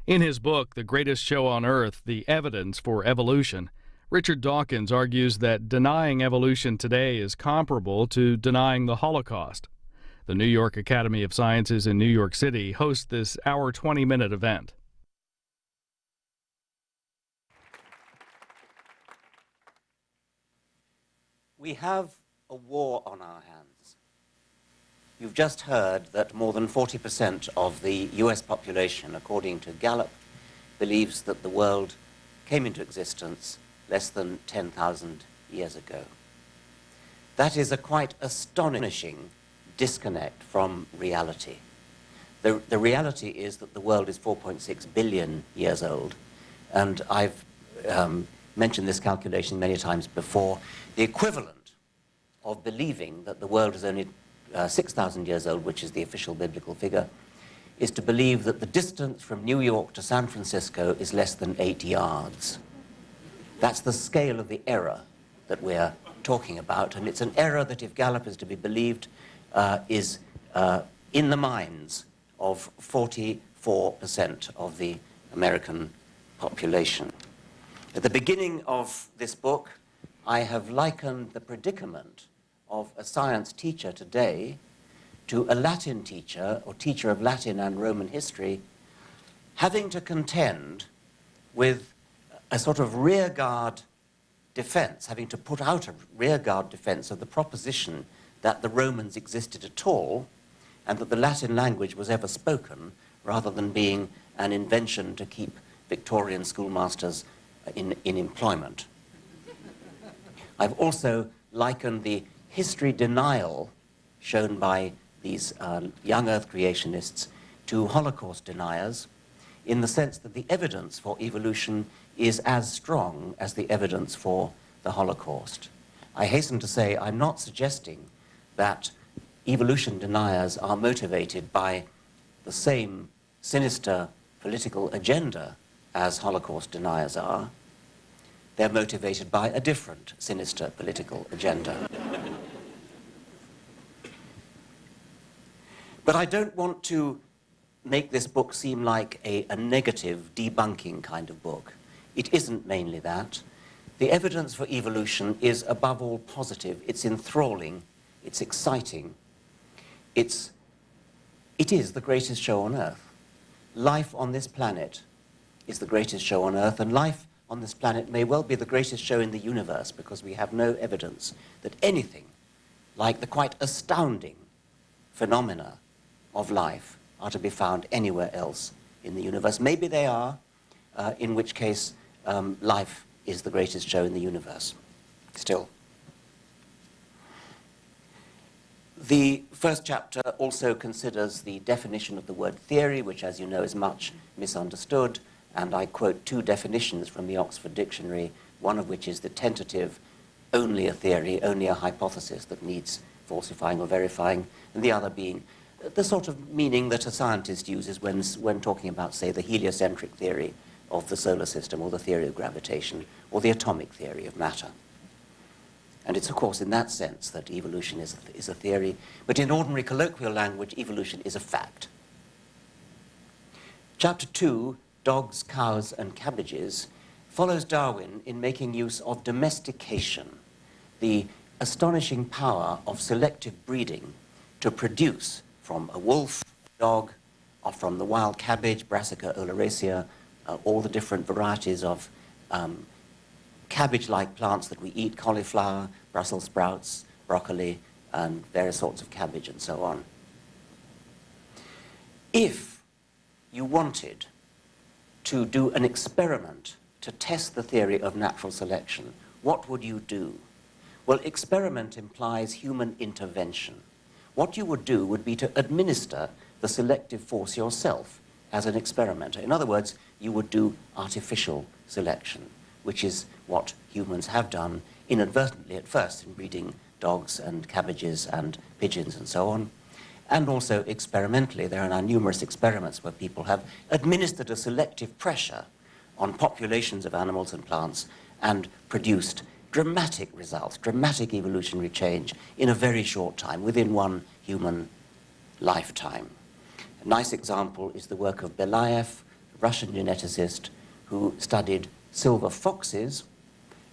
In his book, The Greatest Show on Earth, The Evidence for Evolution, Richard Dawkins argues that denying evolution today is comparable to denying the Holocaust. The New York Academy of Sciences in New York City hosts this hour 20-minute event. We have a war on our hands. You've just heard that more than 40% of the US population, according to Gallup, believes that the world came into existence less than 10,000 years ago. That is a quite astonishing disconnect from reality. The reality is that the world is 4.6 billion years old, and I've mentioned this calculation many times before. The equivalent of believing that the world is only 6,000 years old, which is the official biblical figure, is to believe that the distance from New York to San Francisco is less than 8 yards. That's the scale of the error that we're talking about, and it's an error that, if Gallup is to be believed, is in the minds of 44% of the American population. At the beginning of this book, I have likened the predicament of a science teacher today to a Latin teacher, or teacher of Latin and Roman history, having to contend with a sort of rearguard defense, having to put out a rearguard defense of the proposition that the Romans existed at all, and that the Latin language was ever spoken, rather than being an invention to keep Victorian schoolmasters in employment. I've also likened the history denial shown by these young Earth creationists to Holocaust deniers, in the sense that the evidence for evolution is as strong as the evidence for the Holocaust. I hasten to say I'm not suggesting that evolution deniers are motivated by the same sinister political agenda as Holocaust deniers are. They're motivated by a different sinister political agenda. But I don't want to make this book seem like a negative, debunking kind of book. It isn't mainly that. The evidence for evolution is above all positive. It's enthralling. It's exciting. It is the greatest show on Earth. Life on this planet is the greatest show on Earth, and life on this planet may well be the greatest show in the universe, because we have no evidence that anything like the quite astounding phenomena of life are to be found anywhere else in the universe. Maybe they are, in which case life is the greatest show in the universe, still. The first chapter also considers the definition of the word theory, which, as you know, is much misunderstood, and I quote two definitions from the Oxford Dictionary, one of which is the tentative, only a theory, only a hypothesis that needs falsifying or verifying, and the other being the sort of meaning that a scientist uses when talking about, say, the heliocentric theory of the solar system, or the theory of gravitation, or the atomic theory of matter. And it's, of course, in that sense that evolution is a theory, but in ordinary colloquial language, evolution is a fact. Chapter 2, Dogs, Cows, and Cabbages, follows Darwin in making use of domestication, the astonishing power of selective breeding to produce from a wolf, dog, or from the wild cabbage, Brassica oleracea, all the different varieties of cabbage-like plants that we eat, cauliflower, Brussels sprouts, broccoli, and various sorts of cabbage, and so on. If you wanted to do an experiment to test the theory of natural selection, what would you do? Well, experiment implies human intervention. What you would do would be to administer the selective force yourself as an experimenter. In other words, you would do artificial selection, which is what humans have done inadvertently at first in breeding dogs and cabbages and pigeons and so on. And also experimentally, there are now numerous experiments where people have administered a selective pressure on populations of animals and plants and produced dramatic results, dramatic evolutionary change in a very short time, within one human lifetime. A nice example is the work of Belayev, Russian geneticist who studied silver foxes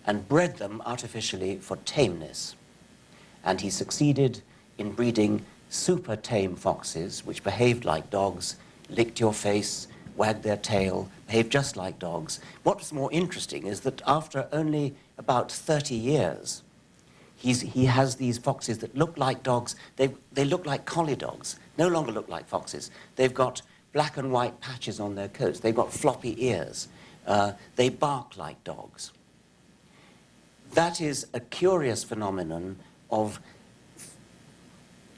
and bred them artificially for tameness. And he succeeded in breeding super tame foxes, which behaved like dogs, licked your face, wagged their tail, behaved just like dogs. What's more interesting is that after only about 30 years, he has these foxes that look like dogs. They look like collie dogs, no longer look like foxes. They've got black and white patches on their coats. They've got floppy ears. They bark like dogs. That is a curious phenomenon of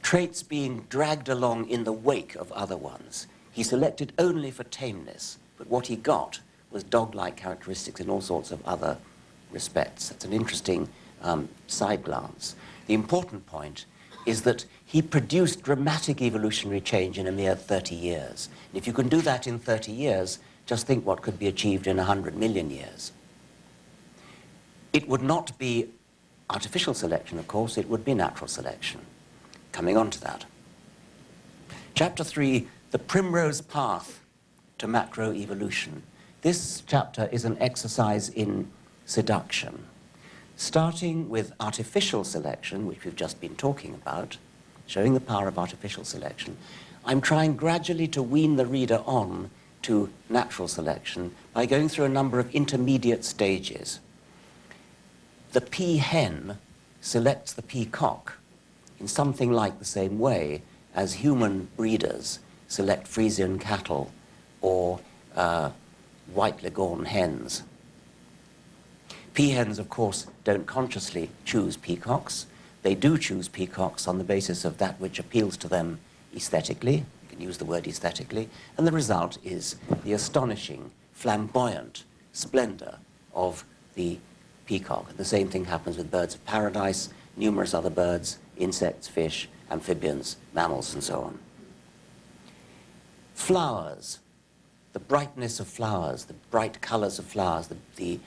traits being dragged along in the wake of other ones. He selected only for tameness, but what he got was dog-like characteristics in all sorts of other respects. That's an interesting side glance. The important point is that he produced dramatic evolutionary change in a mere 30 years. And if you can do that in 30 years, just think what could be achieved in 100 million years. It would not be artificial selection, of course, it would be natural selection. Coming on to that. Chapter 3, the Primrose Path to Macroevolution. This chapter is an exercise in seduction, starting with artificial selection, which we've just been talking about, showing the power of artificial selection. I'm trying gradually to wean the reader on to natural selection by going through a number of intermediate stages. The peahen selects the peacock in something like the same way as human breeders select Frisian cattle or white leghorn hens. Peahens, of course, don't consciously choose peacocks. They do choose peacocks on the basis of that which appeals to them aesthetically. You can use the word aesthetically. And the result is the astonishing, flamboyant splendor of the peacock. And the same thing happens with birds of paradise, numerous other birds, insects, fish, amphibians, mammals, and so on. Flowers, the brightness of flowers, the bright colors of flowers, the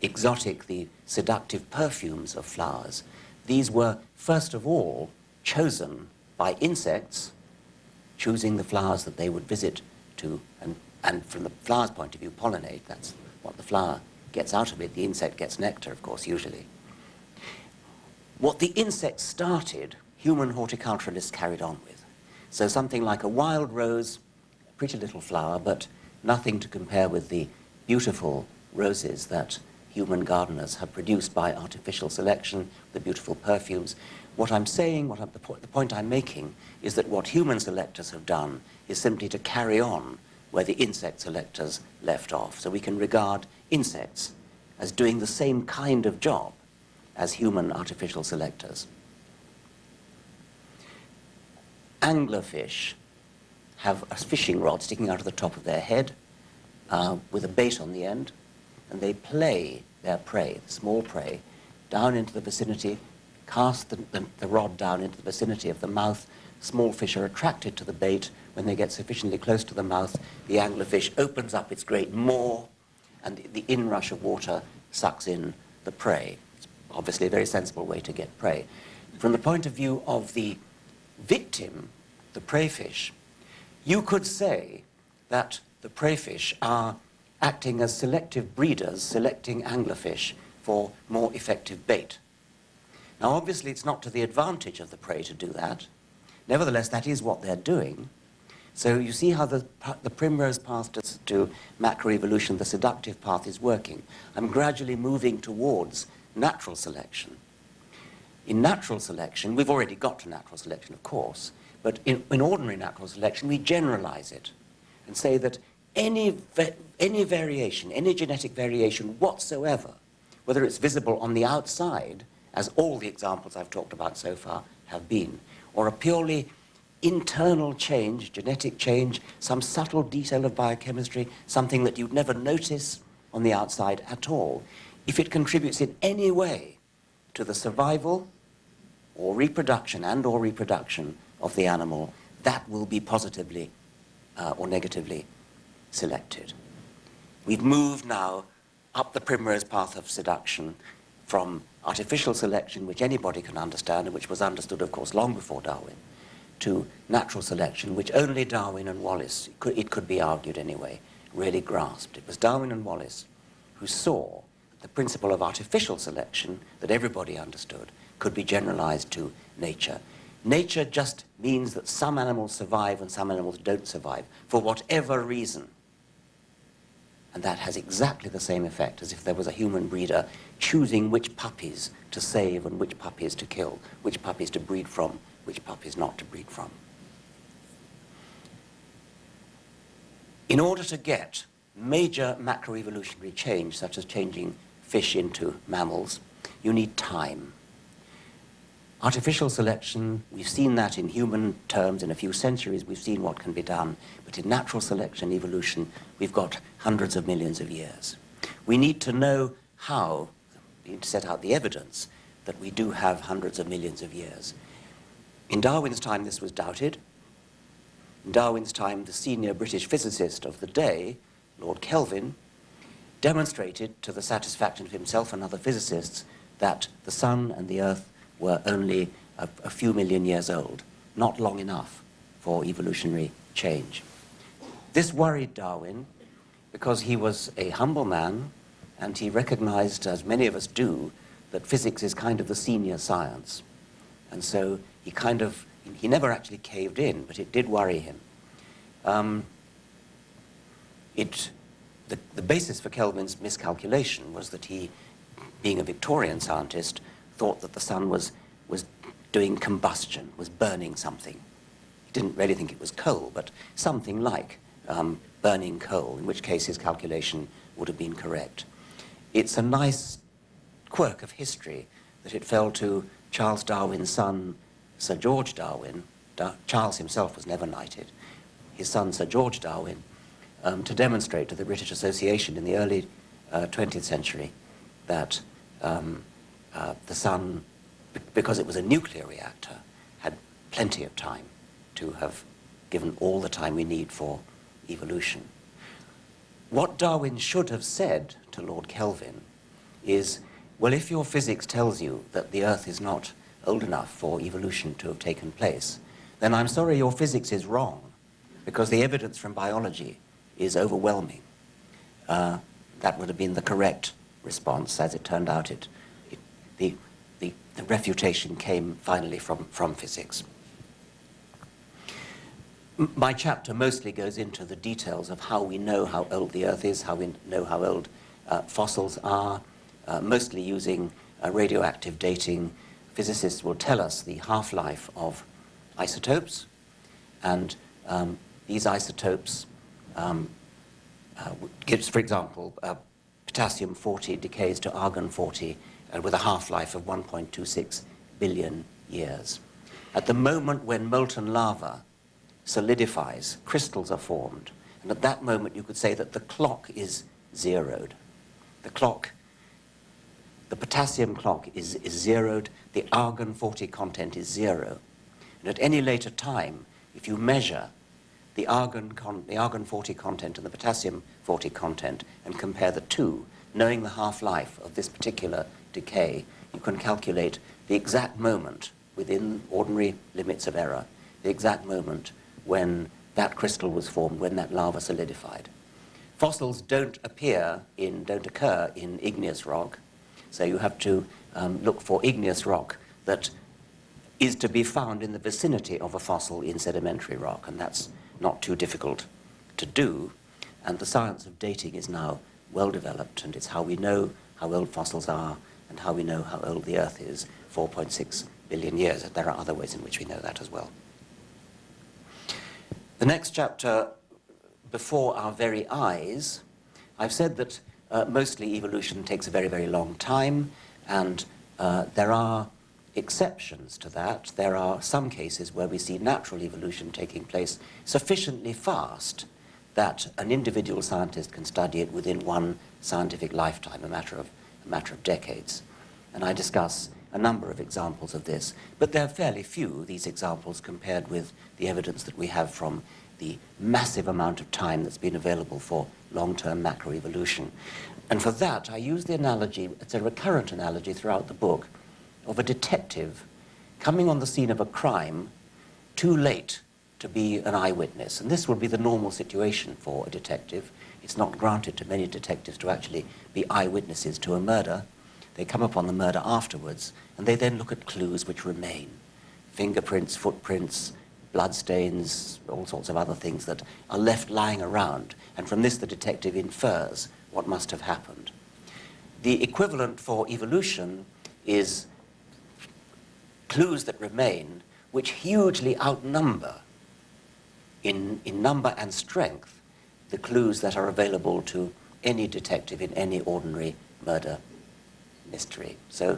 exotic, the seductive perfumes of flowers, these were, first of all, chosen by insects, choosing the flowers that they would visit to, and from the flower's point of view, pollinate. That's what the flower gets out of it. The insect gets nectar, of course, usually. What the insect started, human horticulturalists carried on with. So something like a wild rose, a pretty little flower, but nothing to compare with the beautiful roses that human gardeners have produced by artificial selection, the beautiful perfumes. What I'm saying, the point I'm making, is that what human selectors have done is simply to carry on where the insect selectors left off. So we can regard insects as doing the same kind of job as human artificial selectors. Anglerfish have a fishing rod sticking out of the top of their head with a bait on the end, and they play their prey, small prey, down into the vicinity, cast the rod down into the vicinity of the mouth. Small fish are attracted to the bait. When they get sufficiently close to the mouth, the anglerfish opens up its great maw, and the inrush of water sucks in the prey. It's obviously a very sensible way to get prey. From the point of view of the victim, the prey fish, you could say that the prey fish are acting as selective breeders, selecting anglerfish for more effective bait. Now, obviously, it's not to the advantage of the prey to do that. Nevertheless, that is what they're doing. So you see how the primrose path to macroevolution, the seductive path, is working. I'm gradually moving towards natural selection. In natural selection, we've already got to natural selection, of course, but in ordinary natural selection, we generalize it and say that any variation, any genetic variation whatsoever, whether it's visible on the outside, as all the examples I've talked about so far have been, or a purely internal change, genetic change, some subtle detail of biochemistry, something that you'd never notice on the outside at all, if it contributes in any way to the survival or reproduction of the animal, that will be positively or negatively selected. We've moved now up the primrose path of seduction from artificial selection, which anybody can understand and which was understood, of course, long before Darwin, to natural selection, which only Darwin and Wallace, it could be argued anyway, really grasped. It was Darwin and Wallace who saw that the principle of artificial selection that everybody understood could be generalized to nature. Nature just means that some animals survive and some animals don't survive, for whatever reason. And that has exactly the same effect as if there was a human breeder choosing which puppies to save and which puppies to kill, which puppies to breed from, which puppies not to breed from. In order to get major macroevolutionary change, such as changing fish into mammals, you need time. Artificial selection, we've seen that in human terms. In a few centuries, we've seen what can be done. But in natural selection, evolution, we've got hundreds of millions of years. We need to know how, we need to set out the evidence that we do have hundreds of millions of years. In Darwin's time, this was doubted. In Darwin's time, the senior British physicist of the day, Lord Kelvin, demonstrated to the satisfaction of himself and other physicists that the sun and the earth were only a few million years old, not long enough for evolutionary change. This worried Darwin because he was a humble man and he recognized, as many of us do, that physics is kind of the senior science. And so he never actually caved in, but it did worry him. The basis for Kelvin's miscalculation was that he, being a Victorian scientist, thought that the sun was doing combustion, was burning something. He didn't really think it was coal, but something like burning coal, in which case his calculation would have been correct. It's a nice quirk of history that it fell to Charles Darwin's son, Sir George Darwin. Charles himself was never knighted. His son, Sir George Darwin, to demonstrate to the British Association in the early 20th century that the sun, because it was a nuclear reactor, had plenty of time to have given all the time we need for evolution. What Darwin should have said to Lord Kelvin is, well, if your physics tells you that the Earth is not old enough for evolution to have taken place, then I'm sorry your physics is wrong, because the evidence from biology is overwhelming. That would have been the correct response. As it turned out, the refutation came finally from physics. My chapter mostly goes into the details of how we know how old the Earth is, how we know how old fossils are, mostly using radioactive dating. Physicists will tell us the half-life of isotopes, and these isotopes gives, for example, potassium-40 decays to argon-40 with a half-life of 1.26 billion years. At the moment when molten lava solidifies, crystals are formed, and at that moment you could say that the clock is zeroed. The potassium clock is zeroed, the argon-40 content is zero. And at any later time, if you measure the argon-40 content and the potassium-40 content and compare the two, knowing the half-life of this particular decay, you can calculate the exact moment, within ordinary limits of error, the exact moment when that crystal was formed, when that lava solidified. Fossils don't occur in igneous rock, so you have to look for igneous rock that is to be found in the vicinity of a fossil in sedimentary rock, and that's not too difficult to do, and the science of dating is now well developed, and it's how we know how old fossils are and how we know how old the Earth is, 4.6 billion years. There are other ways in which we know that as well. The next chapter, Before Our Very Eyes, I've said that mostly evolution takes a very, very long time, and there are exceptions to that. There are some cases where we see natural evolution taking place sufficiently fast that an individual scientist can study it within one scientific lifetime, a matter of decades. And I discuss a number of examples of this, but they're fairly few, these examples, compared with the evidence that we have from the massive amount of time that's been available for long-term macroevolution. And for that, I use the analogy, it's a recurrent analogy throughout the book, of a detective coming on the scene of a crime too late to be an eyewitness. And this will be the normal situation for a detective. It's not granted to many detectives to actually be eyewitnesses to a murder. They come upon the murder afterwards, and they then look at clues which remain. Fingerprints, footprints, bloodstains, all sorts of other things that are left lying around. And from this, the detective infers what must have happened. The equivalent for evolution is clues that remain, which hugely outnumber in number and strength the clues that are available to any detective in any ordinary murder mystery. So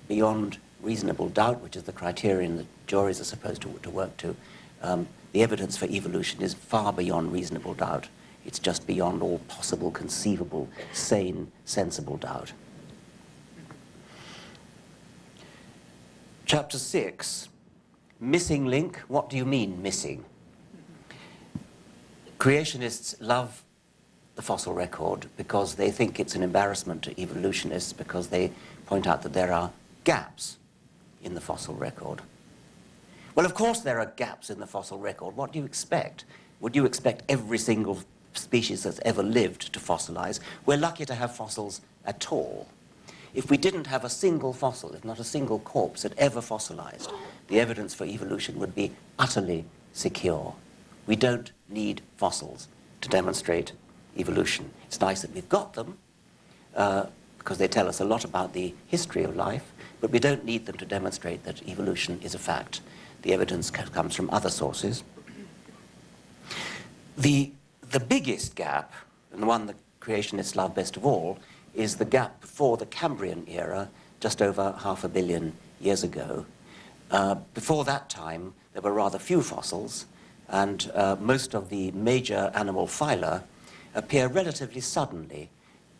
beyond reasonable doubt, which is the criterion that juries are supposed to work to, the evidence for evolution is far beyond reasonable doubt. It's just beyond all possible, conceivable, sane, sensible doubt. Chapter 6, missing link. What do you mean, missing? Creationists love the fossil record because they think it's an embarrassment to evolutionists, because they point out that there are gaps in the fossil record. Well, of course there are gaps in the fossil record. What do you expect? Would you expect every single species that's ever lived to fossilize? We're lucky to have fossils at all. If we didn't have a single fossil, if not a single corpse had ever fossilized, the evidence for evolution would be utterly secure. We don't need fossils to demonstrate evolution. It's nice that we've got them, because they tell us a lot about the history of life, but we don't need them to demonstrate that evolution is a fact. The evidence comes from other sources. The biggest gap, and the one that creationists love best of all, is the gap before the Cambrian era, just over 500 million years ago. Before that time, there were rather few fossils, and most of the major animal phyla appear relatively suddenly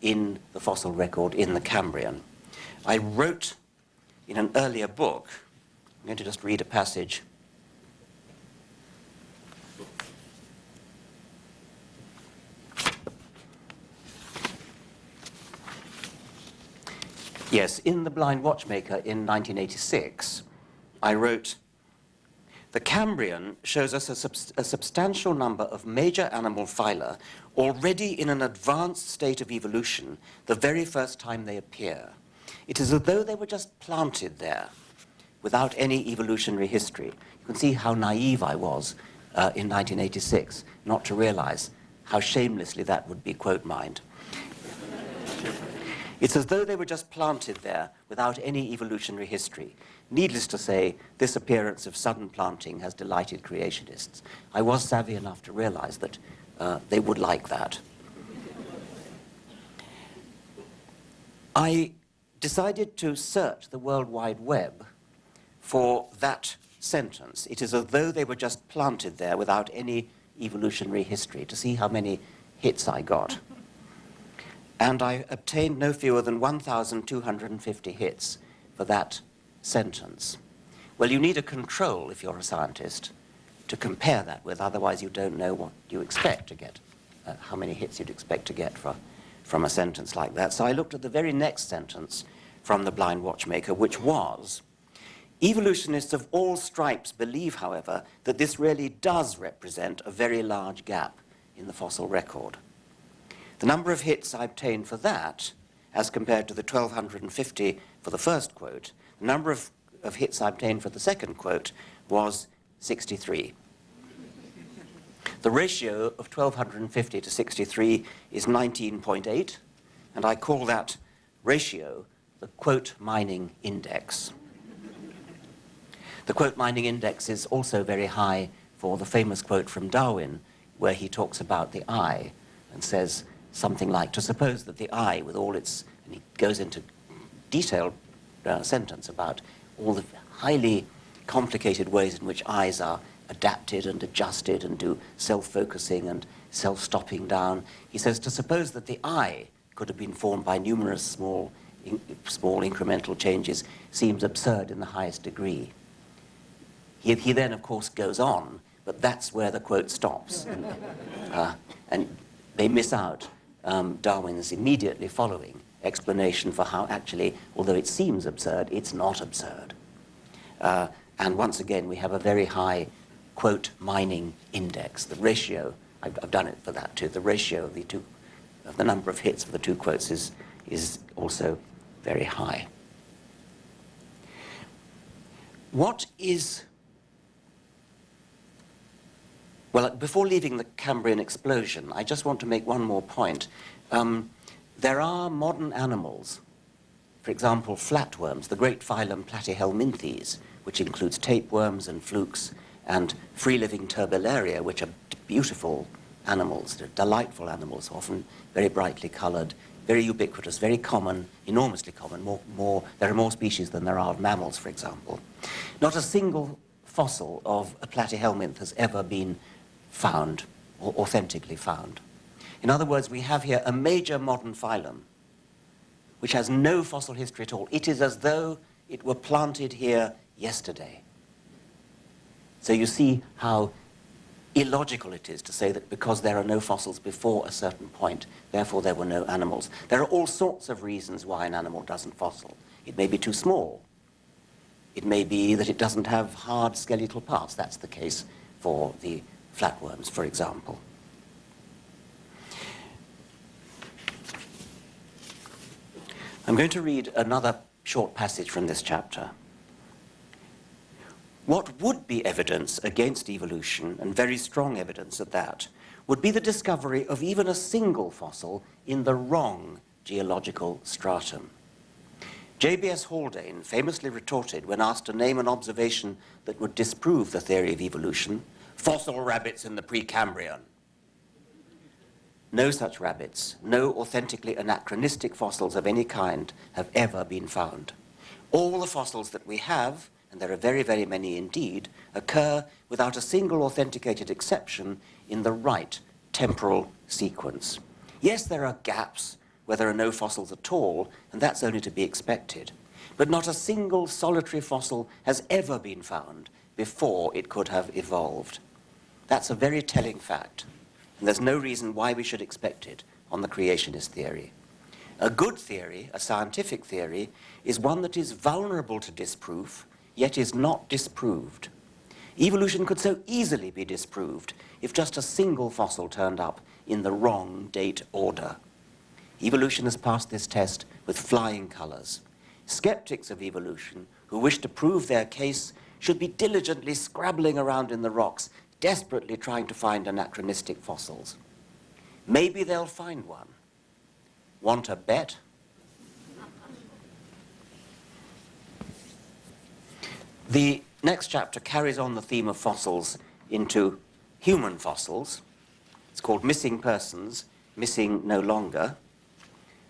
in the fossil record in the Cambrian. I wrote in an earlier book, I'm going to just read a passage. Yes, in The Blind Watchmaker in 1986, I wrote, "The Cambrian shows us a substantial number of major animal phyla already in an advanced state of evolution the very first time they appear. It is as though they were just planted there without any evolutionary history." You can see how naive I was in 1986 not to realize how shamelessly that would be quote mined. It's as though they were just planted there without any evolutionary history. Needless to say, this appearance of sudden planting has delighted creationists. I was savvy enough to realize that they would like that. I decided to search the World Wide Web for that sentence. It is as though they were just planted there without any evolutionary history, to see how many hits I got. And I obtained no fewer than 1,250 hits for that sentence. Well, you need a control, if you're a scientist, to compare that with, otherwise you don't know what you expect to get, how many hits you'd expect to get from a sentence like that. So I looked at the very next sentence from The Blind Watchmaker, which was, "Evolutionists of all stripes believe, however, that this really does represent a very large gap in the fossil record." The number of hits I obtained for that, as compared to the 1,250 for the first quote, the number of hits I obtained for the second quote was 63. The ratio of 1,250 to 63 is 19.8, and I call that ratio the quote mining index. The quote mining index is also very high for the famous quote from Darwin, where he talks about the eye and says something like, "To suppose that the eye, with all its," and he goes into detailed sentence about all the highly complicated ways in which eyes are adapted and adjusted and do self-focusing and self-stopping down. He says, "To suppose that the eye could have been formed by numerous small incremental changes seems absurd in the highest degree." He then, of course, goes on, but that's where the quote stops. And they miss out Darwin's immediately following explanation for how actually, although it seems absurd, it's not absurd. And once again, we have a very high quote mining index, the ratio. I've done it for that too. The ratio of the number of hits for the two quotes is also very high. Well, before leaving the Cambrian explosion, I just want to make one more point. There are modern animals, for example, flatworms, the great phylum Platyhelminthes, which includes tapeworms and flukes, and free-living Turbellaria, which are beautiful animals, they're delightful animals, often very brightly colored, very ubiquitous, very common, enormously common. There are more species than there are of mammals, for example. Not a single fossil of a platyhelminth has ever been found, or authentically found. In other words, we have here a major modern phylum which has no fossil history at all. It is as though it were planted here yesterday. So you see how illogical it is to say that because there are no fossils before a certain point, therefore there were no animals. There are all sorts of reasons why an animal doesn't fossil. It may be too small. It may be that it doesn't have hard skeletal parts. That's the case for the flatworms, for example. I'm going to read another short passage from this chapter. What would be evidence against evolution, and very strong evidence at that, would be the discovery of even a single fossil in the wrong geological stratum. J.B.S. Haldane famously retorted when asked to name an observation that would disprove the theory of evolution, "Fossil rabbits in the Precambrian." No such rabbits, no authentically anachronistic fossils of any kind have ever been found. All the fossils that we have, and there are very, very many indeed, occur without a single authenticated exception in the right temporal sequence. Yes, there are gaps where there are no fossils at all, and that's only to be expected. But not a single solitary fossil has ever been found before it could have evolved. That's a very telling fact, and there's no reason why we should expect it on the creationist theory. A good theory, a scientific theory, is one that is vulnerable to disproof, yet is not disproved. Evolution could so easily be disproved if just a single fossil turned up in the wrong date order. Evolution has passed this test with flying colors. Skeptics of evolution who wish to prove their case should be diligently scrabbling around in the rocks, desperately trying to find anachronistic fossils. Maybe they'll find one. Want a bet? The next chapter carries on the theme of fossils into human fossils. It's called Missing Persons, Missing No Longer.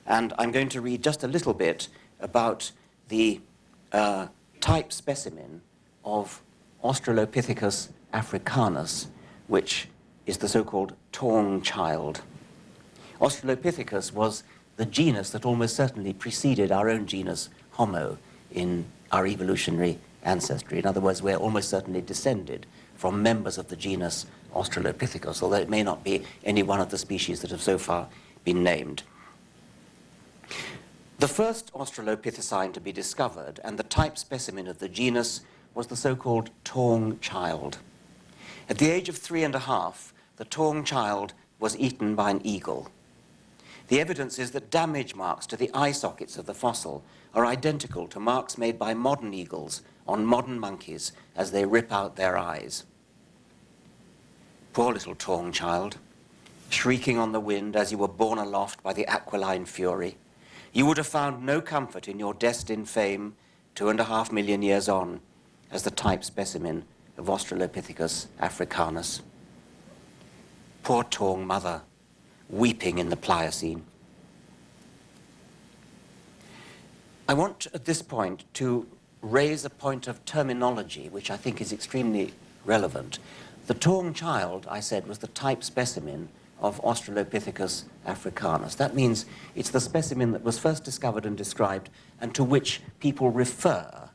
And I'm going to read just a little bit about the type specimen of Australopithecus Africanus, which is the so-called Taung child. Australopithecus was the genus that almost certainly preceded our own genus Homo in our evolutionary ancestry. In other words, we're almost certainly descended from members of the genus Australopithecus, although it may not be any one of the species that have so far been named. The first Australopithecine to be discovered, and the type specimen of the genus, was the so-called Taung child. At the age of 3½, the Taung child was eaten by an eagle. The evidence is that damage marks to the eye sockets of the fossil are identical to marks made by modern eagles on modern monkeys as they rip out their eyes. Poor little Taung child, shrieking on the wind as you were borne aloft by the aquiline fury, you would have found no comfort in your destined fame 2.5 million years on as the type specimen of Australopithecus Africanus. Poor Taung mother, weeping in the Pliocene. I want at this point to raise a point of terminology which I think is extremely relevant. The Taung child, I said, was the type specimen of Australopithecus africanus. That means it's the specimen that was first discovered and described and to which people refer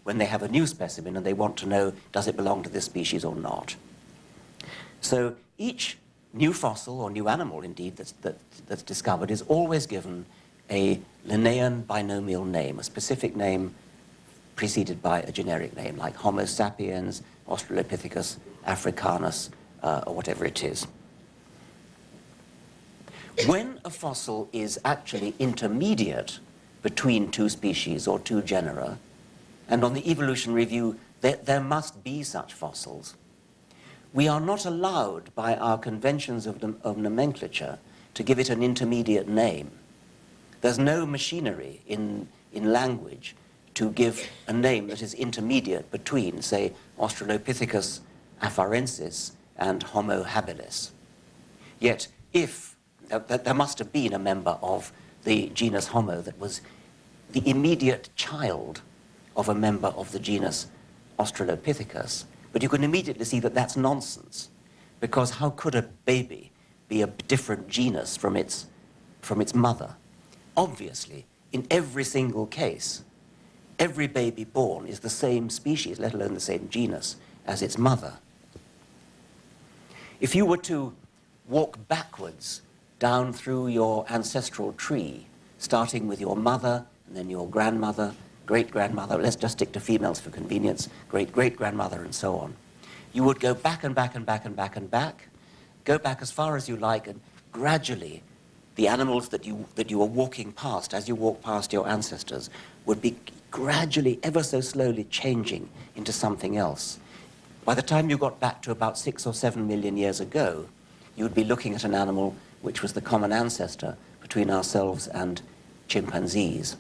when they have a new specimen and they want to know, does it belong to this species or not? So each new fossil, or new animal indeed, that's discovered is always given a Linnaean binomial name, a specific name preceded by a generic name, like Homo sapiens, Australopithecus Africanus, or whatever it is. When a fossil is actually intermediate between two species or two genera, and on the evolutionary view, there must be such fossils, we are not allowed by our conventions of nomenclature to give it an intermediate name. There's no machinery in language to give a name that is intermediate between, say, Australopithecus afarensis and Homo habilis. Yet, if there must have been a member of the genus Homo that was the immediate child of a member of the genus Australopithecus, but you can immediately see that that's nonsense, because how could a baby be a different genus from its mother? Obviously, in every single case, every baby born is the same species, let alone the same genus, as its mother. If you were to walk backwards down through your ancestral tree, starting with your mother, and then your grandmother, great-grandmother, let's just stick to females for convenience, great-great-grandmother, and so on, you would go back and back and back and back and back, go back as far as you like, and gradually the animals that you were walking past, as you walk past your ancestors, would be gradually, ever so slowly changing into something else. By the time you got back to about 6 or 7 million years ago, you would be looking at an animal which was the common ancestor between ourselves and chimpanzees.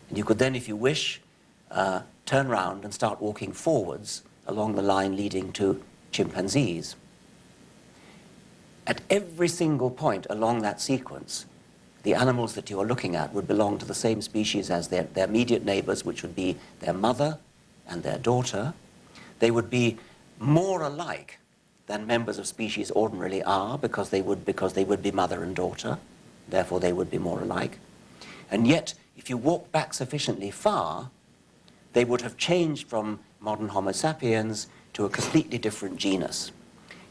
And you could then, if you wish, turn around and start walking forwards along the line leading to chimpanzees. At every single point along that sequence, the animals that you are looking at would belong to the same species as their immediate neighbors, which would be their mother and their daughter. They would be more alike than members of species ordinarily are, because they would be mother and daughter. Therefore, they would be more alike. And yet, if you walk back sufficiently far, they would have changed from modern Homo sapiens to a completely different genus.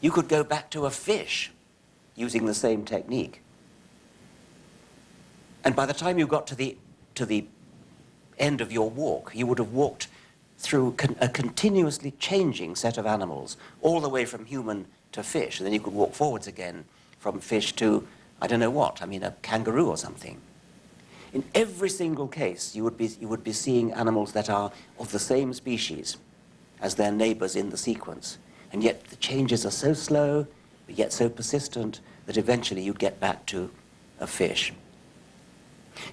You could go back to a fish using the same technique. And by the time you got to the end of your walk, you would have walked through a continuously changing set of animals, all the way from human to fish. And then you could walk forwards again from fish to, I don't know what, I mean, a kangaroo or something. In every single case, you would be seeing animals that are of the same species as their neighbors in the sequence. And yet the changes are so slow, but yet so persistent, that eventually you'd get back to a fish.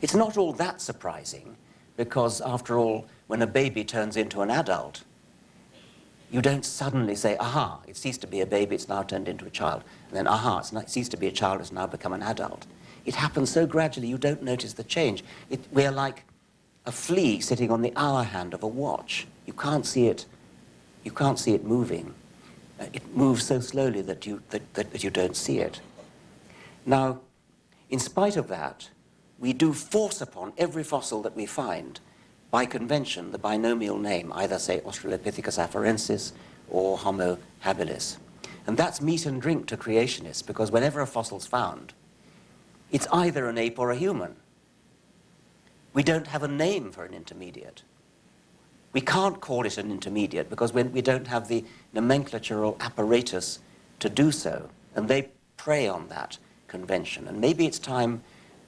It's not all that surprising, because after all, when a baby turns into an adult, you don't suddenly say, aha, it ceased to be a baby, it's now turned into a child. And then, aha, it ceased to be a child, it's now become an adult. It happens so gradually, you don't notice the change. We're like a flea sitting on the hour hand of a watch. You can't see it moving. It moves so slowly that you don't see it. Now, in spite of that, we do force upon every fossil that we find, by convention, the binomial name, either, say, Australopithecus afarensis or Homo habilis. And that's meat and drink to creationists, because whenever a fossil's found, it's either an ape or a human. We don't have a name for an intermediate. We can't call it an intermediate because we don't have the nomenclatural apparatus to do so, and they prey on that convention. And maybe it's time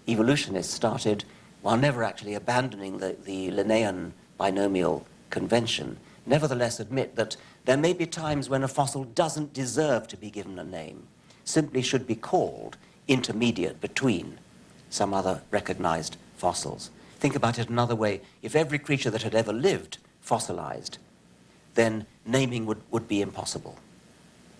evolutionists started, while never actually abandoning the Linnaean binomial convention, nevertheless admit that there may be times when a fossil doesn't deserve to be given a name, simply should be called intermediate between some other recognized fossils. Think about it another way. If every creature that had ever lived fossilized, then naming would be impossible.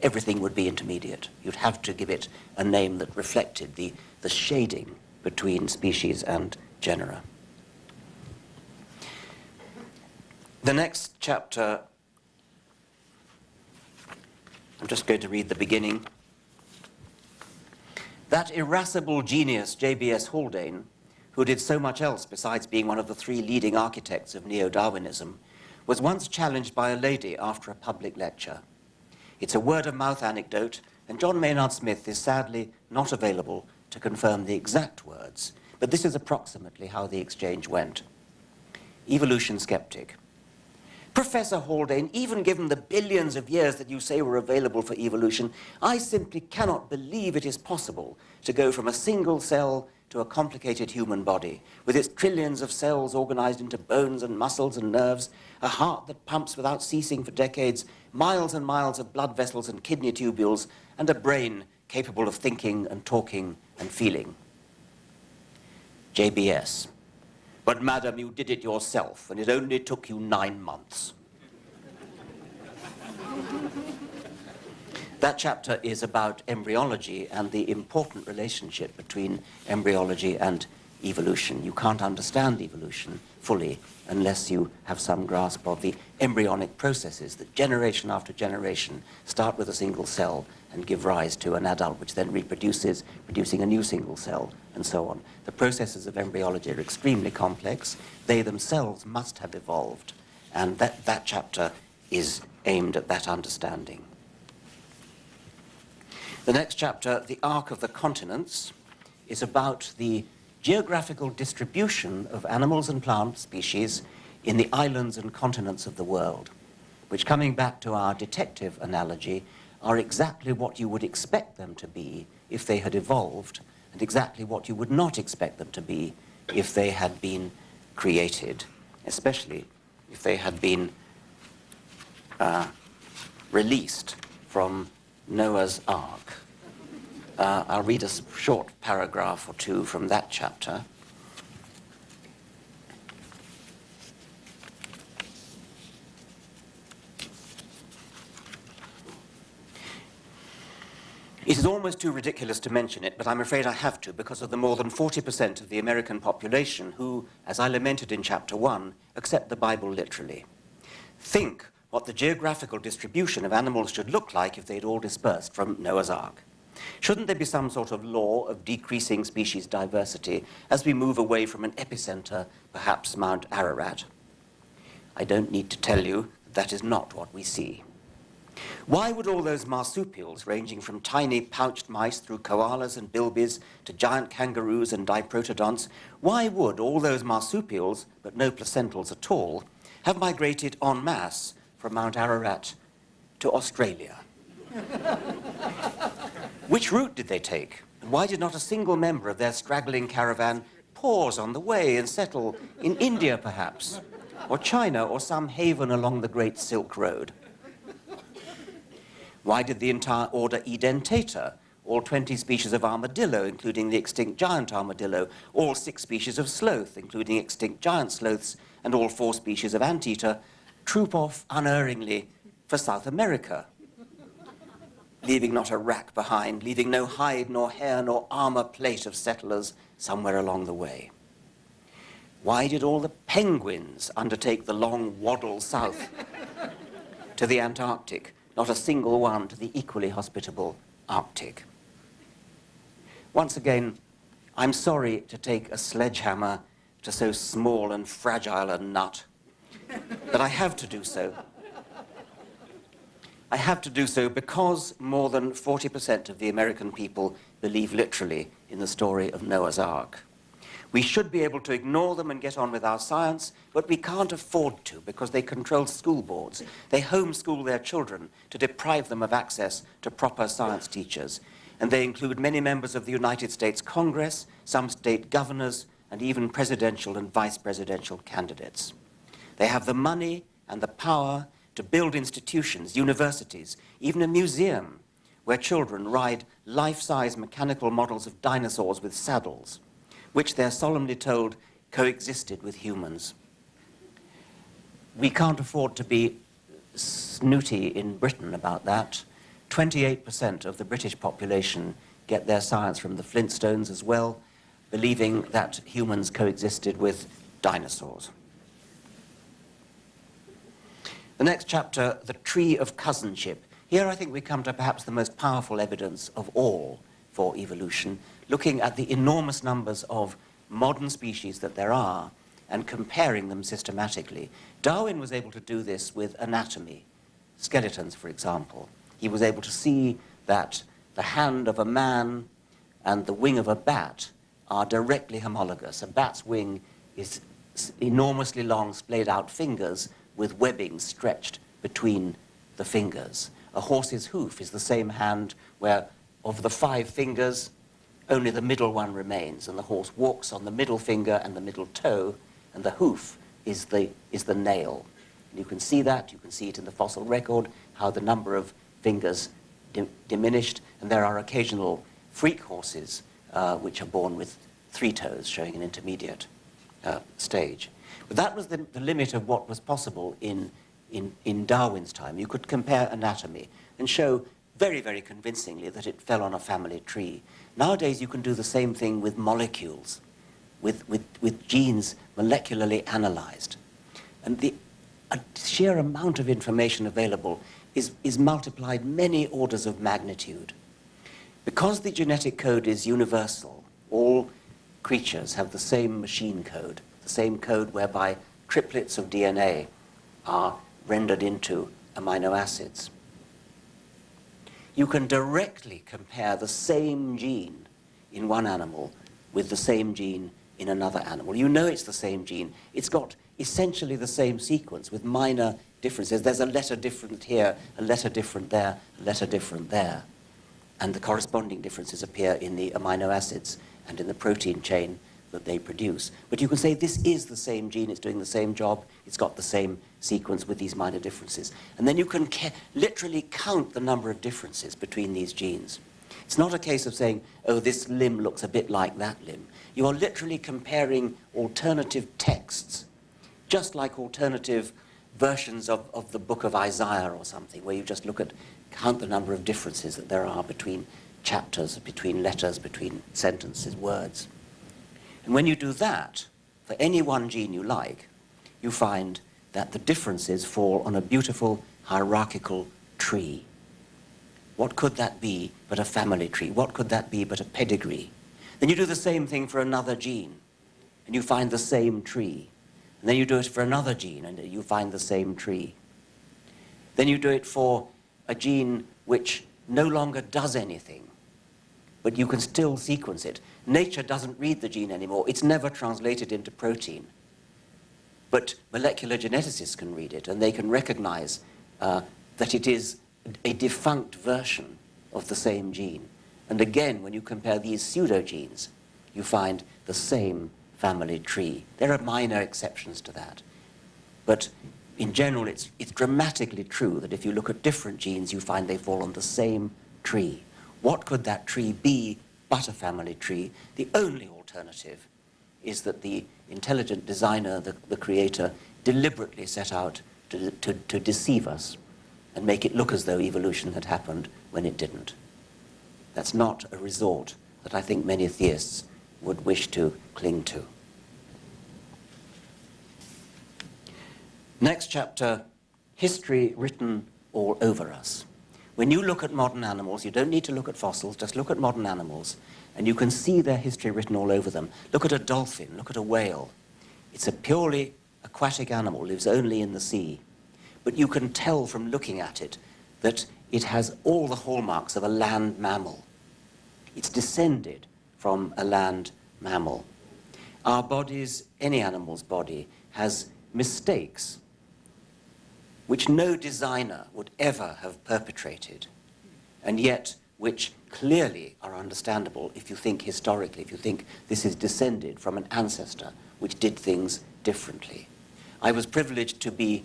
Everything would be intermediate. You'd have to give it a name that reflected the shading between species and genera. The next chapter, I'm just going to read the beginning. That irascible genius, J.B.S. Haldane, who did so much else besides being one of the 3 leading architects of neo-Darwinism, was once challenged by a lady after a public lecture. It's a word-of-mouth anecdote, and John Maynard Smith is sadly not available to confirm the exact words, but this is approximately how the exchange went. Evolution skeptic. Professor Haldane, even given the billions of years that you say were available for evolution, I simply cannot believe it is possible to go from a single cell to a complicated human body, with its trillions of cells organized into bones and muscles and nerves, a heart that pumps without ceasing for decades, miles and miles of blood vessels and kidney tubules, and a brain capable of thinking and talking and feeling. JBS. But madam, you did it yourself, and it only took you 9 months. That chapter is about embryology and the important relationship between embryology and evolution. You can't understand evolution fully unless you have some grasp of the embryonic processes that generation after generation start with a single cell and give rise to an adult, which then reproduces, producing a new single cell, and so on. The processes of embryology are extremely complex. They themselves must have evolved, and that chapter is aimed at that understanding. The next chapter, The Arc of the Continents, is about the geographical distribution of animals and plant species in the islands and continents of the world, which, coming back to our detective analogy, are exactly what you would expect them to be if they had evolved, and exactly what you would not expect them to be if they had been created, especially if they had been released from Noah's Ark. I'll read a short paragraph or two from that chapter. It is almost too ridiculous to mention it, but I'm afraid I have to because of the more than 40% of the American population who, as I lamented in chapter 1, accept the Bible literally. Think what the geographical distribution of animals should look like if they'd all dispersed from Noah's Ark. Shouldn't there be some sort of law of decreasing species diversity as we move away from an epicenter, perhaps Mount Ararat? I don't need to tell you that is not what we see. Why would all those marsupials, ranging from tiny pouched mice through koalas and bilbies to giant kangaroos and diprotodonts, why would all those marsupials, but no placentals at all, have migrated en masse from Mount Ararat to Australia? Which route did they take? And why did not a single member of their straggling caravan pause on the way and settle in India, perhaps, or China, or some haven along the Great Silk Road? Why did the entire order Edentata, all 20 species of armadillo, including the extinct giant armadillo, all 6 species of sloth, including extinct giant sloths, and all 4 species of anteater, troop off unerringly for South America, leaving not a rack behind, leaving no hide nor hair nor armor plate of settlers somewhere along the way? Why did all the penguins undertake the long waddle south to the Antarctic, not a single one to the equally hospitable Arctic? Once again, I'm sorry to take a sledgehammer to so small and fragile a nut, but I have to do so. I have to do so because more than 40% of the American people believe literally in the story of Noah's Ark. We should be able to ignore them and get on with our science, but we can't afford to because they control school boards. They homeschool their children to deprive them of access to proper science teachers. And they include many members of the United States Congress, some state governors, and even presidential and vice presidential candidates. They have the money and the power to build institutions, universities, even a museum where children ride life-size mechanical models of dinosaurs with saddles, which they're solemnly told coexisted with humans. We can't afford to be snooty in Britain about that. 28% of the British population get their science from the Flintstones as well, believing that humans coexisted with dinosaurs. The next chapter, The Tree of Cousinship. Here I think we come to perhaps the most powerful evidence of all for evolution, looking at the enormous numbers of modern species that there are and comparing them systematically. Darwin was able to do this with anatomy, skeletons, for example. He was able to see that the hand of a man and the wing of a bat are directly homologous. A bat's wing is enormously long, splayed out fingers, with webbing stretched between the fingers. A horse's hoof is the same hand where, of the 5 fingers, only the middle one remains, and the horse walks on the middle finger and the middle toe, and the hoof is the nail. And you can see that, you can see it in the fossil record, how the number of fingers diminished, and there are occasional freak horses which are born with 3 toes, showing an intermediate stage. But that was the limit of what was possible in Darwin's time. You could compare anatomy and show very, very convincingly that it fell on a family tree. Nowadays, you can do the same thing with molecules, with genes molecularly analyzed. And the sheer amount of information available is multiplied many orders of magnitude. Because the genetic code is universal, all creatures have the same machine code, the same code whereby triplets of DNA are rendered into amino acids. You can directly compare the same gene in one animal with the same gene in another animal. You know it's the same gene. It's got essentially the same sequence with minor differences. There's a letter different here, a letter different there, a letter different there. And the corresponding differences appear in the amino acids and in the protein chain that they produce. But you can say this is the same gene, it's doing the same job, it's got the same sequence with these minor differences. And then you can literally count the number of differences between these genes. It's not a case of saying, oh, this limb looks a bit like that limb. You are literally comparing alternative texts, just like alternative versions of the book of Isaiah or something, where you just count the number of differences that there are between chapters, between letters, between sentences, words. And when you do that, for any one gene you like, you find that the differences fall on a beautiful hierarchical tree. What could that be but a family tree? What could that be but a pedigree? Then you do the same thing for another gene, and you find the same tree. And then you do it for another gene, and you find the same tree. Then you do it for a gene which no longer does anything, but you can still sequence it. Nature doesn't read the gene anymore. It's never translated into protein. But molecular geneticists can read it, and they can recognize that it is a defunct version of the same gene. And again, when you compare these pseudogenes, you find the same family tree. There are minor exceptions to that. But in general, it's dramatically true that if you look at different genes, you find they fall on the same tree. What could that tree be but a family tree? The only alternative is that the intelligent designer, the creator, deliberately set out to deceive us and make it look as though evolution had happened when it didn't. That's not a resort that I think many theists would wish to cling to. Next chapter, history written all over us. When you look at modern animals, you don't need to look at fossils, just look at modern animals, and you can see their history written all over them. Look at a dolphin, look at a whale. It's a purely aquatic animal, lives only in the sea. But you can tell from looking at it that it has all the hallmarks of a land mammal. It's descended from a land mammal. Our bodies, any animal's body, has mistakes which no designer would ever have perpetrated, and yet which clearly are understandable if you think historically, if you think this is descended from an ancestor which did things differently. I was privileged to be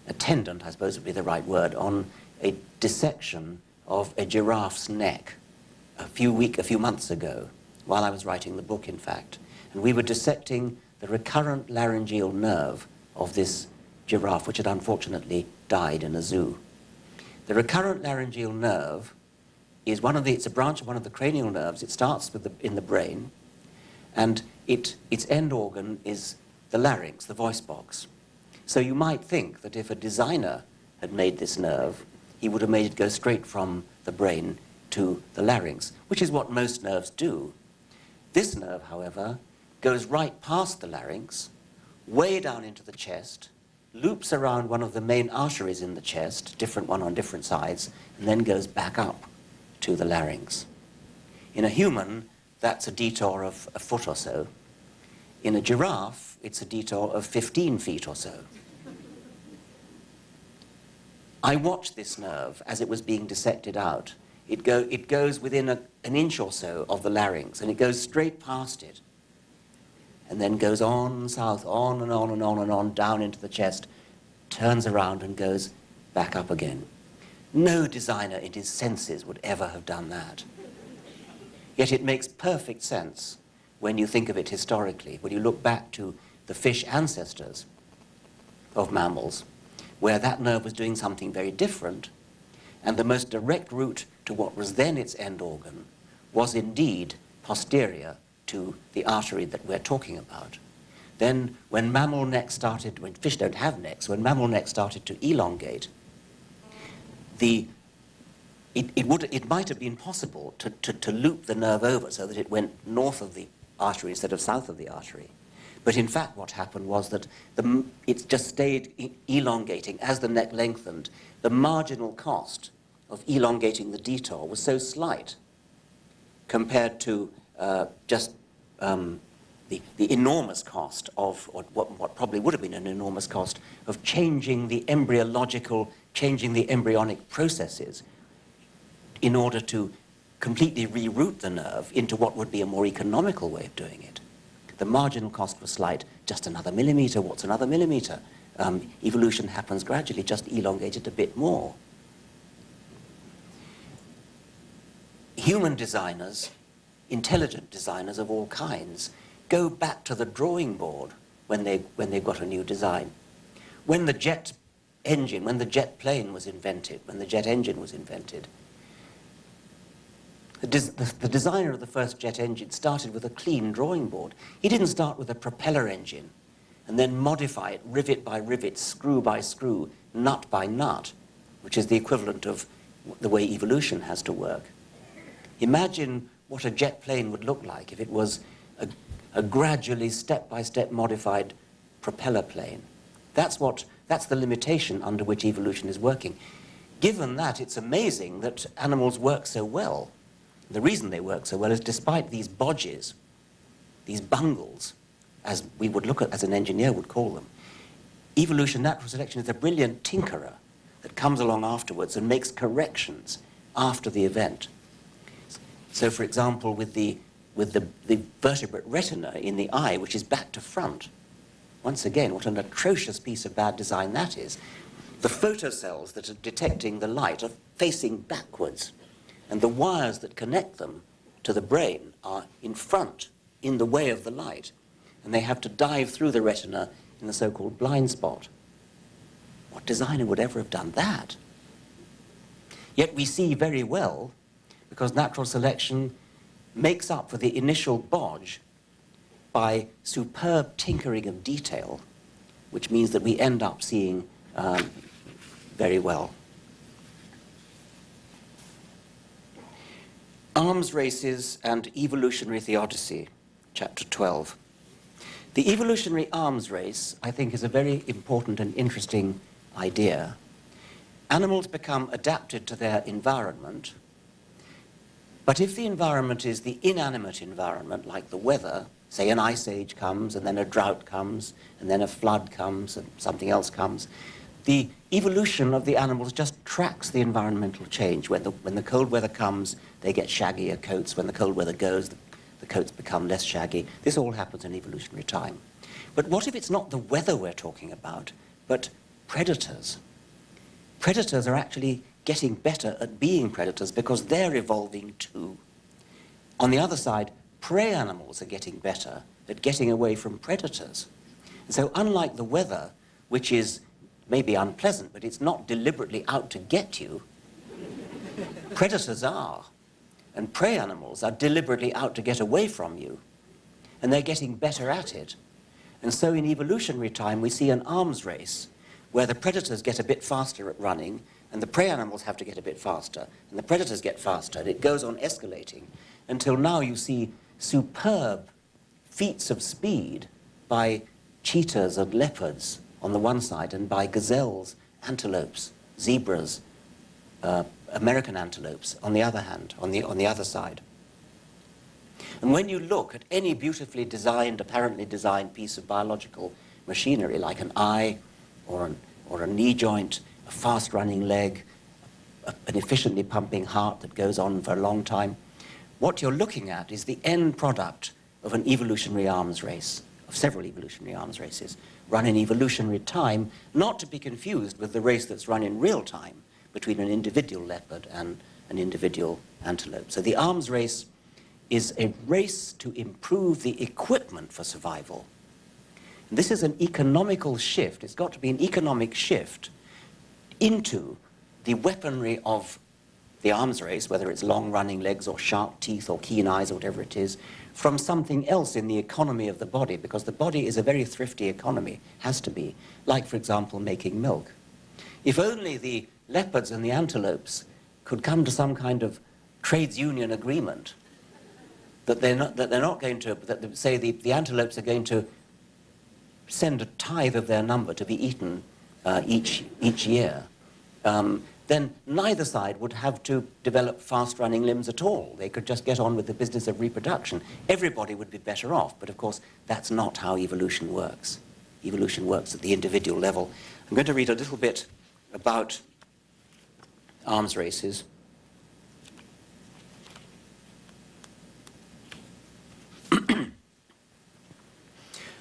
attendant, I suppose would be the right word, on a dissection of a giraffe's neck a few months ago, while I was writing the book, in fact. And we were dissecting the recurrent laryngeal nerve of this giraffe, which had unfortunately died in a zoo. The recurrent laryngeal nerve is it's a branch of one of the cranial nerves. It starts in the brain, and its end organ is the larynx, the voice box. So you might think that if a designer had made this nerve, he would have made it go straight from the brain to the larynx, which is what most nerves do. This nerve, however, goes right past the larynx, way down into the chest, loops around one of the main arteries in the chest, different one on different sides, and then goes back up to the larynx. In a human, that's a detour of a foot or so. In a giraffe, it's a detour of 15 feet or so. I watched this nerve as it was being dissected out. It goes within an inch or so of the larynx, and it goes straight past it, and then goes on south, on and on and on and on, down into the chest, turns around and goes back up again. No designer in his senses would ever have done that. Yet it makes perfect sense when you think of it historically, when you look back to the fish ancestors of mammals, where that nerve was doing something very different, and the most direct route to what was then its end organ was indeed posterior to the artery that we're talking about. Then when mammal necks started, when fish don't have necks, when mammal necks started to elongate, it might have been possible to loop the nerve over so that it went north of the artery instead of south of the artery. But in fact what happened was that it just stayed elongating as the neck lengthened. The marginal cost of elongating the detour was so slight compared to the enormous cost of what probably would have been an enormous cost of changing the embryonic processes in order to completely reroute the nerve into what would be a more economical way of doing it. The marginal cost was slight, just another millimeter. What's another millimeter? Evolution happens gradually, just elongate it a bit more. Human designers, intelligent designers of all kinds, go back to the drawing board when they've got a new design. When the jet engine, when the jet plane was invented, when the jet engine was invented, the designer of the first jet engine started with a clean drawing board. He didn't start with a propeller engine and then modify it rivet by rivet, screw by screw, nut by nut, which is the equivalent of the way evolution has to work. Imagine what a jet plane would look like if it was a gradually step-by-step modified propeller plane. That's the limitation under which evolution is working. Given that, it's amazing that animals work so well. The reason they work so well is despite these bodges, these bungles, as we would look at, as an engineer would call them, evolution, natural selection is a brilliant tinkerer that comes along afterwards and makes corrections after the event. So, for example, with the vertebrate retina in the eye, which is back to front, once again, what an atrocious piece of bad design that is. The photocells that are detecting the light are facing backwards, and the wires that connect them to the brain are in front, in the way of the light, and they have to dive through the retina in the so-called blind spot. What designer would ever have done that? Yet we see very well, because natural selection makes up for the initial bodge by superb tinkering of detail, which means that we end up seeing very well. Arms races and evolutionary theodicy, chapter 12. The evolutionary arms race, I think, is a very important and interesting idea. Animals become adapted to their environment, but if the environment is the inanimate environment, like the weather, say an ice age comes, and then a drought comes, and then a flood comes, and something else comes, the evolution of the animals just tracks the environmental change. When the cold weather comes, they get shaggier coats. When the cold weather goes, the coats become less shaggy. This all happens in evolutionary time. But what if it's not the weather we're talking about, but predators? Predators are actually getting better at being predators because they're evolving too. On the other side, prey animals are getting better at getting away from predators. And so unlike the weather, which is maybe unpleasant, but it's not deliberately out to get you, predators are. And prey animals are deliberately out to get away from you. And they're getting better at it. And so in evolutionary time, we see an arms race where the predators get a bit faster at running, and the prey animals have to get a bit faster, and the predators get faster, and it goes on escalating until now you see superb feats of speed by cheetahs and leopards on the one side, and by gazelles, antelopes, zebras, American antelopes on the other hand, on the other side. And when you look at any beautifully designed, apparently designed piece of biological machinery, like an eye or a knee joint, a fast-running leg, an efficiently pumping heart that goes on for a long time. What you're looking at is the end product of an evolutionary arms race, of several evolutionary arms races, run in evolutionary time, not to be confused with the race that's run in real time between an individual leopard and an individual antelope. So the arms race is a race to improve the equipment for survival. And this is an economical shift. It's got to be an economic shift into the weaponry of the arms race, whether it's long-running legs or sharp teeth or keen eyes or whatever it is, from something else in the economy of the body, because the body is a very thrifty economy, has to be, like, for example, making milk. If only the leopards and the antelopes could come to some kind of trades union agreement that they're not going to, that say the antelopes are going to send a tithe of their number to be eaten each year, then neither side would have to develop fast-running limbs at all. They could just get on with the business of reproduction. Everybody would be better off, but of course that's not how evolution works. Evolution works at the individual level. I'm going to read a little bit about arms races.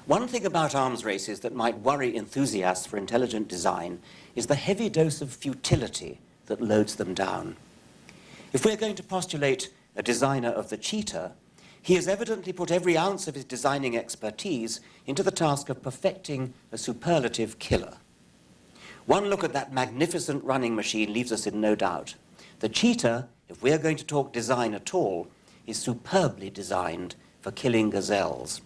One thing about arms races that might worry enthusiasts for intelligent design is the heavy dose of futility that loads them down. If we're going to postulate a designer of the cheetah, he has evidently put every ounce of his designing expertise into the task of perfecting a superlative killer. One look at that magnificent running machine leaves us in no doubt. The cheetah, if we're going to talk design at all, is superbly designed for killing gazelles.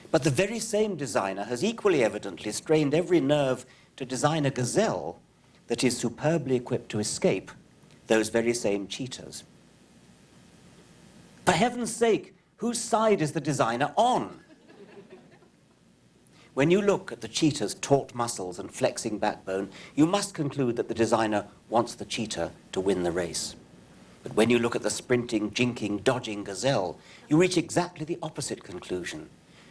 But the very same designer has equally evidently strained every nerve to design a gazelle that is superbly equipped to escape those very same cheetahs. For heaven's sake, whose side is the designer on? When you look at the cheetah's taut muscles and flexing backbone, you must conclude that the designer wants the cheetah to win the race. But when you look at the sprinting, jinking, dodging gazelle, you reach exactly the opposite conclusion.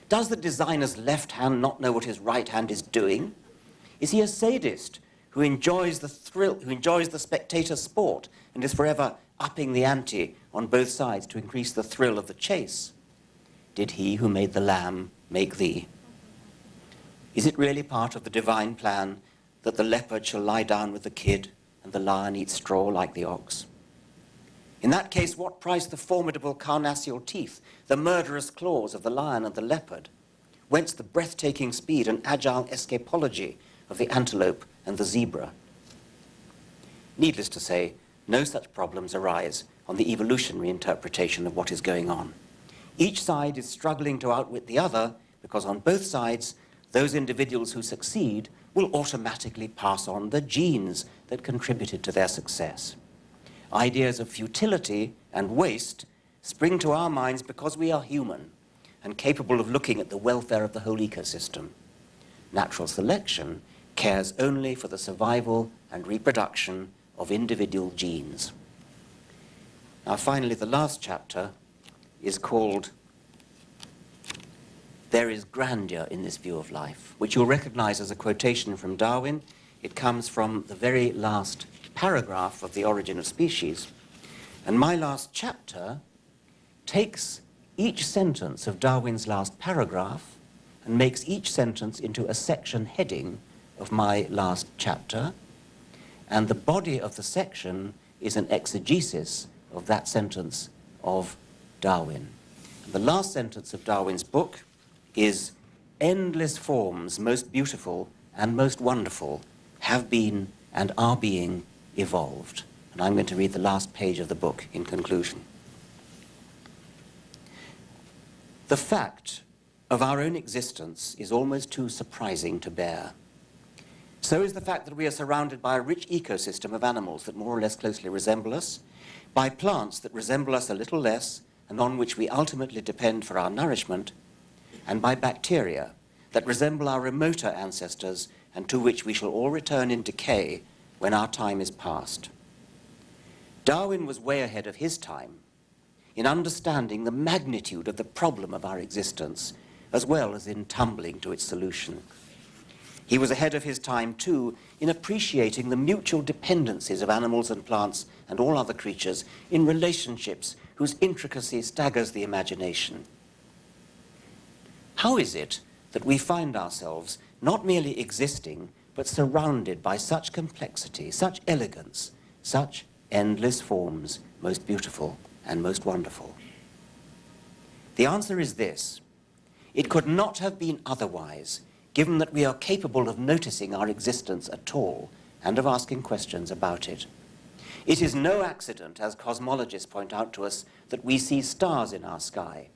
Does the designer's left hand not know what his right hand is doing? Is he a sadist who enjoys the thrill, who enjoys the spectator sport and is forever upping the ante on both sides to increase the thrill of the chase? Did he who made the lamb make thee? Is it really part of the divine plan that the leopard shall lie down with the kid and the lion eat straw like the ox? In that case, what price the formidable carnassial teeth, the murderous claws of the lion and the leopard? Whence the breathtaking speed and agile escapology of the antelope and the zebra? Needless to say, no such problems arise on the evolutionary interpretation of what is going on. Each side is struggling to outwit the other because on both sides, those individuals who succeed will automatically pass on the genes that contributed to their success. Ideas of futility and waste spring to our minds because we are human and capable of looking at the welfare of the whole ecosystem. Natural selection cares only for the survival and reproduction of individual genes. Now, finally, the last chapter is called There is Grandeur in This View of Life, which you'll recognize as a quotation from Darwin. It comes from the very last paragraph of The Origin of Species. And my last chapter takes each sentence of Darwin's last paragraph and makes each sentence into a section heading of my last chapter. And the body of the section is an exegesis of that sentence of Darwin. And the last sentence of Darwin's book is, "Endless forms, most beautiful and most wonderful, have been and are being evolved." And I'm going to read the last page of the book in conclusion. The fact of our own existence is almost too surprising to bear. So is the fact that we are surrounded by a rich ecosystem of animals that more or less closely resemble us, by plants that resemble us a little less and on which we ultimately depend for our nourishment, and by bacteria that resemble our remoter ancestors and to which we shall all return in decay when our time is past. Darwin was way ahead of his time in understanding the magnitude of the problem of our existence, as well as in tumbling to its solution. He was ahead of his time, too, in appreciating the mutual dependencies of animals and plants and all other creatures in relationships whose intricacy staggers the imagination. How is it that we find ourselves not merely existing, but surrounded by such complexity, such elegance, such endless forms, most beautiful and most wonderful? The answer is this: it could not have been otherwise, given that we are capable of noticing our existence at all and of asking questions about it. It is no accident, as cosmologists point out to us, that we see stars in our sky.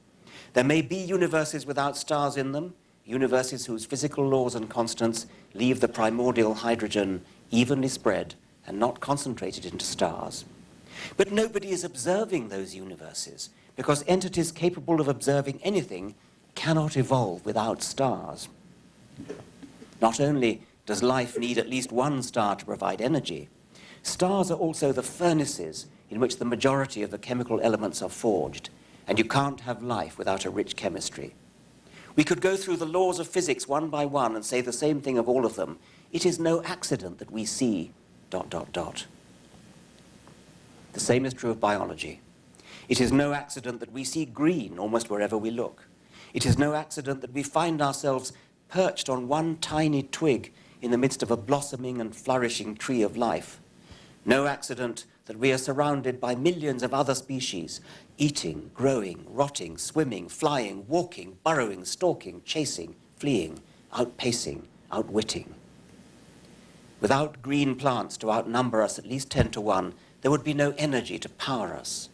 There may be universes without stars in them, universes whose physical laws and constants leave the primordial hydrogen evenly spread and not concentrated into stars. But nobody is observing those universes, because entities capable of observing anything cannot evolve without stars. Not only does life need at least one star to provide energy, stars are also the furnaces in which the majority of the chemical elements are forged, and you can't have life without a rich chemistry. We could go through the laws of physics one by one and say the same thing of all of them. It is no accident that we see ... The same is true of biology. It is no accident that we see green almost wherever we look. It is no accident that we find ourselves perched on one tiny twig in the midst of a blossoming and flourishing tree of life. No accident that we are surrounded by millions of other species, eating, growing, rotting, swimming, flying, walking, burrowing, stalking, chasing, fleeing, outpacing, outwitting. Without green plants to outnumber us at least 10 to 1, there would be no energy to power us.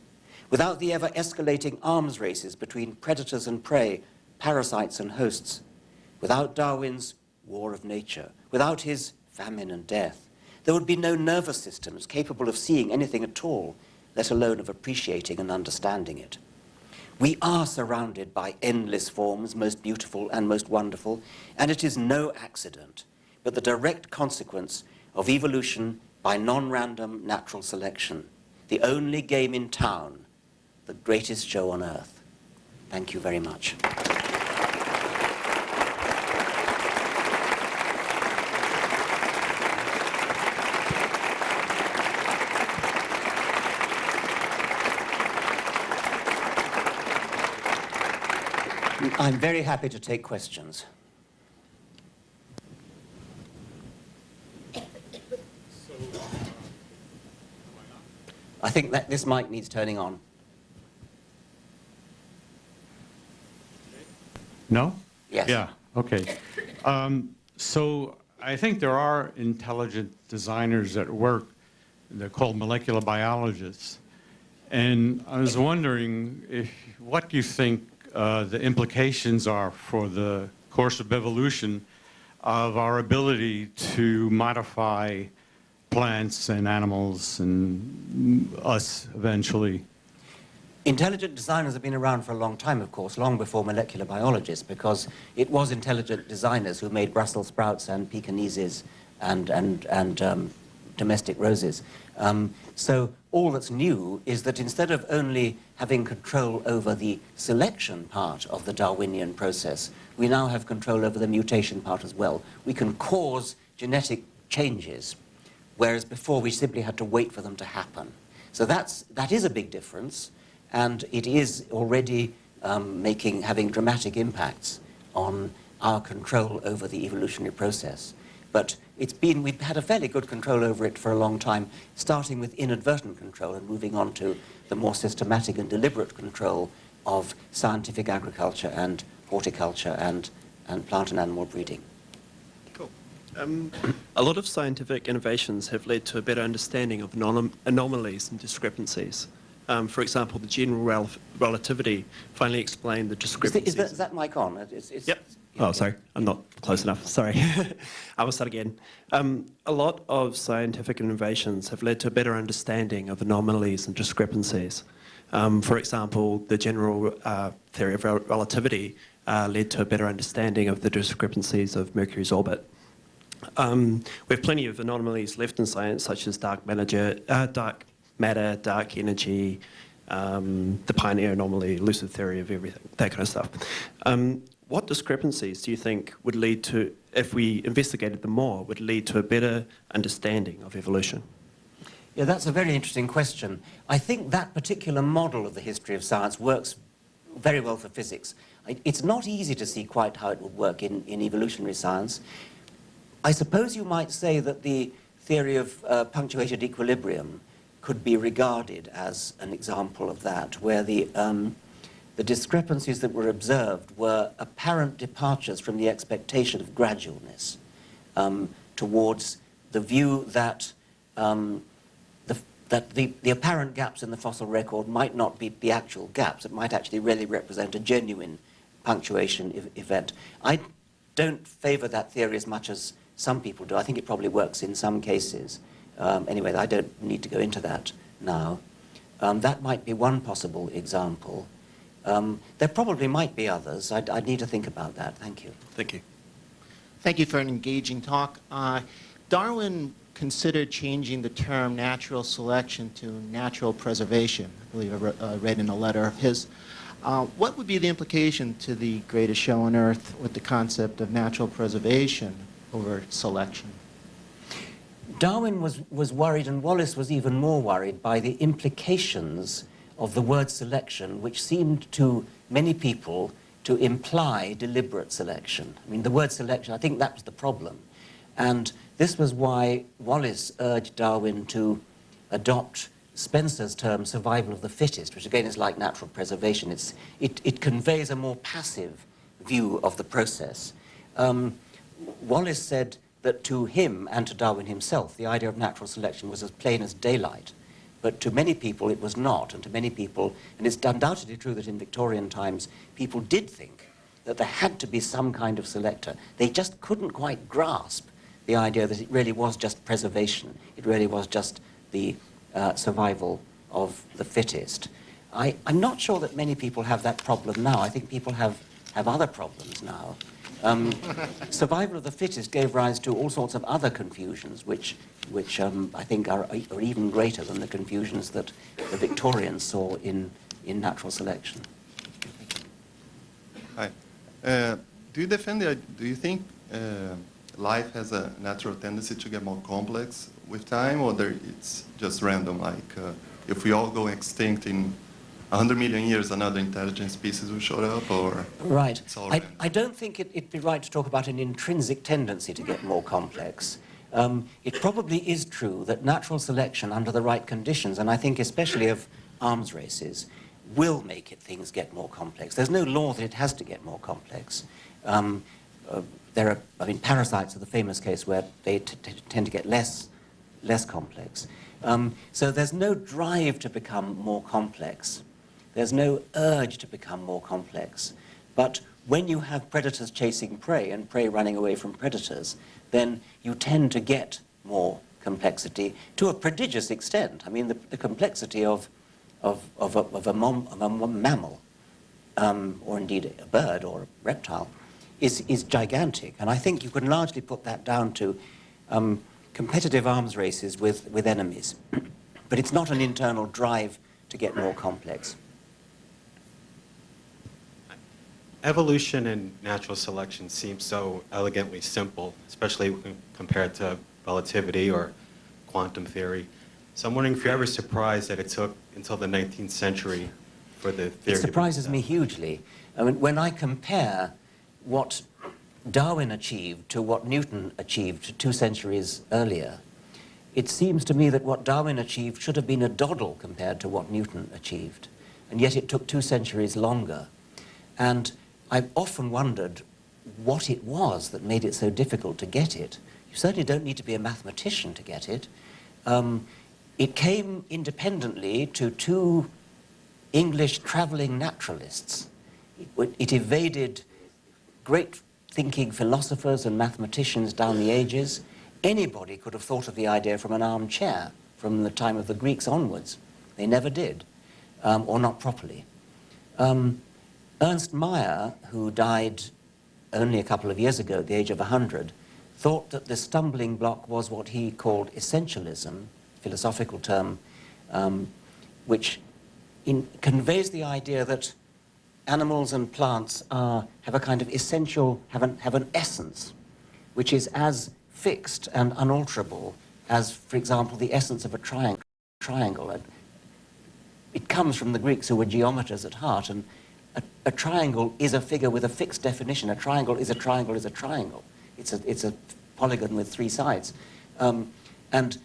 Without the ever-escalating arms races between predators and prey, parasites and hosts, without Darwin's war of nature, without his famine and death, there would be no nervous systems capable of seeing anything at all, let alone of appreciating and understanding it. We are surrounded by endless forms, most beautiful and most wonderful, and it is no accident, but the direct consequence of evolution by non-random natural selection, the only game in town, the greatest show on earth. Thank you very much. I'm very happy to take questions. I think that this mic needs turning on. No? Yes. Yeah, okay. So I think there are intelligent designers at work. They're called molecular biologists. And I was wondering what you think the implications are for the course of evolution of our ability to modify plants and animals and us eventually. Intelligent designers have been around for a long time, of course, long before molecular biologists, because it was intelligent designers who made Brussels sprouts and Pekingeses and domestic roses. So all that's new is that instead of only having control over the selection part of the Darwinian process, we now have control over the mutation part as well. We can cause genetic changes, whereas before we simply had to wait for them to happen. So that is a big difference, and it is already having dramatic impacts on our control over the evolutionary process. But we've had a fairly good control over it for a long time, starting with inadvertent control and moving on to the more systematic and deliberate control of scientific agriculture and horticulture and plant and animal breeding. Cool. A lot of scientific innovations have led to a better understanding of anomalies and discrepancies. For example, the general relativity finally explained the discrepancies. Is that mic on? Yep. Oh, sorry, I'm not close enough, sorry. I will start again. A lot of scientific innovations have led to a better understanding of anomalies and discrepancies. For example, the general theory of relativity led to a better understanding of the discrepancies of Mercury's orbit. We have plenty of anomalies left in science, such as dark matter, dark energy, the pioneer anomaly, lucid theory of everything, that kind of stuff. What discrepancies do you think would lead to, if we investigated them more, would lead to a better understanding of evolution? Yeah, that's a very interesting question. I think that particular model of the history of science works very well for physics. It's not easy to see quite how it would work in evolutionary science. I suppose you might say that the theory of punctuated equilibrium could be regarded as an example of that, where the discrepancies that were observed were apparent departures from the expectation of gradualness towards the view that the apparent gaps in the fossil record might not be the actual gaps. It might actually really represent a genuine punctuation event. I don't favour that theory as much as some people do. I think it probably works in some cases. Anyway, I don't need to go into that now. That might be one possible example. There probably might be others. I'd need to think about that. Thank you. Thank you. Thank you for an engaging talk. Darwin considered changing the term natural selection to natural preservation. I believe I read in a letter of his. What would be the implication to the greatest show on earth with the concept of natural preservation over selection? Darwin was worried, and Wallace was even more worried, by the implications of the word selection, which seemed to many people to imply deliberate selection. I mean, the word selection, I think that was the problem. And this was why Wallace urged Darwin to adopt Spencer's term, survival of the fittest, which again is like natural preservation. It conveys a more passive view of the process. Wallace said that to him and to Darwin himself, the idea of natural selection was as plain as daylight. But to many people it was not, and to many people, and it's undoubtedly true that in Victorian times, people did think that there had to be some kind of selector. They just couldn't quite grasp the idea that it really was just preservation. It really was just the survival of the fittest. I'm not sure that many people have that problem now. I think people have other problems now. Survival of the fittest gave rise to all sorts of other confusions, which I think are even greater than the confusions that the Victorians saw in natural selection. Hi. Do you think life has a natural tendency to get more complex with time, or it's just random, like if we all go extinct in 100 million years, another intelligent species will show up, or... Right. I don't think it'd be right to talk about an intrinsic tendency to get more complex. It probably is true that natural selection under the right conditions, and I think especially of arms races, will make things get more complex. There's no law that it has to get more complex. Parasites are the famous case where they tend to get less complex. So there's no drive to become more complex. There's no urge to become more complex. But when you have predators chasing prey and prey running away from predators, then you tend to get more complexity to a prodigious extent. I mean, the complexity of a mammal, or indeed a bird or a reptile, is gigantic. And I think you can largely put that down to competitive arms races with enemies. But it's not an internal drive to get more complex. Evolution and natural selection seem so elegantly simple, especially when compared to relativity or quantum theory. So I'm wondering if you're ever surprised that it took until the 19th century for the theory. It surprises me hugely. I mean, when I compare what Darwin achieved to what Newton achieved 2 centuries earlier, it seems to me that what Darwin achieved should have been a doddle compared to what Newton achieved. And yet it took 2 centuries longer. And I've often wondered what it was that made it so difficult to get it. You certainly don't need to be a mathematician to get it. It came independently to 2 English travelling naturalists. It evaded great thinking philosophers and mathematicians down the ages. Anybody could have thought of the idea from an armchair from the time of the Greeks onwards. They never did, or not properly. Ernst Mayr, who died only a couple of years ago at the age of 100, thought that the stumbling block was what he called essentialism, philosophical term, which conveys the idea that animals and plants have a kind of essential, have an essence, which is as fixed and unalterable as, for example, the essence of a triangle. It comes from the Greeks, who were geometers at heart, and a triangle is a figure with a fixed definition. A triangle is a triangle is a triangle. It's a polygon with 3 sides. And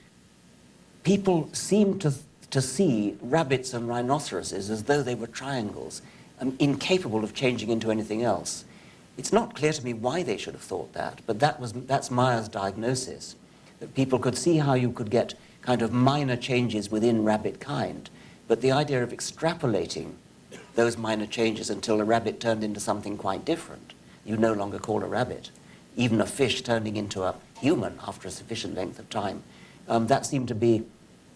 people seem to see rabbits and rhinoceroses as though they were triangles, incapable of changing into anything else. It's not clear to me why they should have thought that, but that's Meyer's diagnosis, that people could see how you could get kind of minor changes within rabbit kind, but the idea of extrapolating those minor changes until a rabbit turned into something quite different, you no longer call a rabbit. Even a fish turning into a human after a sufficient length of time, that seemed to be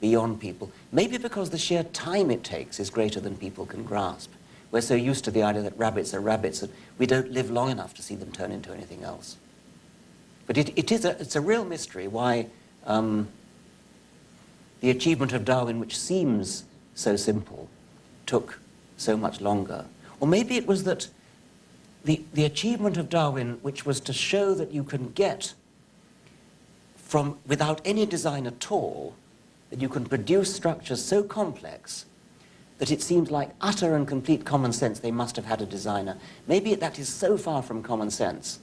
beyond people. Maybe because the sheer time it takes is greater than people can grasp. We're so used to the idea that rabbits are rabbits that we don't live long enough to see them turn into anything else. But it's a real mystery why the achievement of Darwin, which seems so simple, took so much longer. Or maybe it was that the achievement of Darwin, which was to show that you can get from, without any design at all, that you can produce structures so complex that it seems like utter and complete common sense they must have had a designer. Maybe that is so far from common sense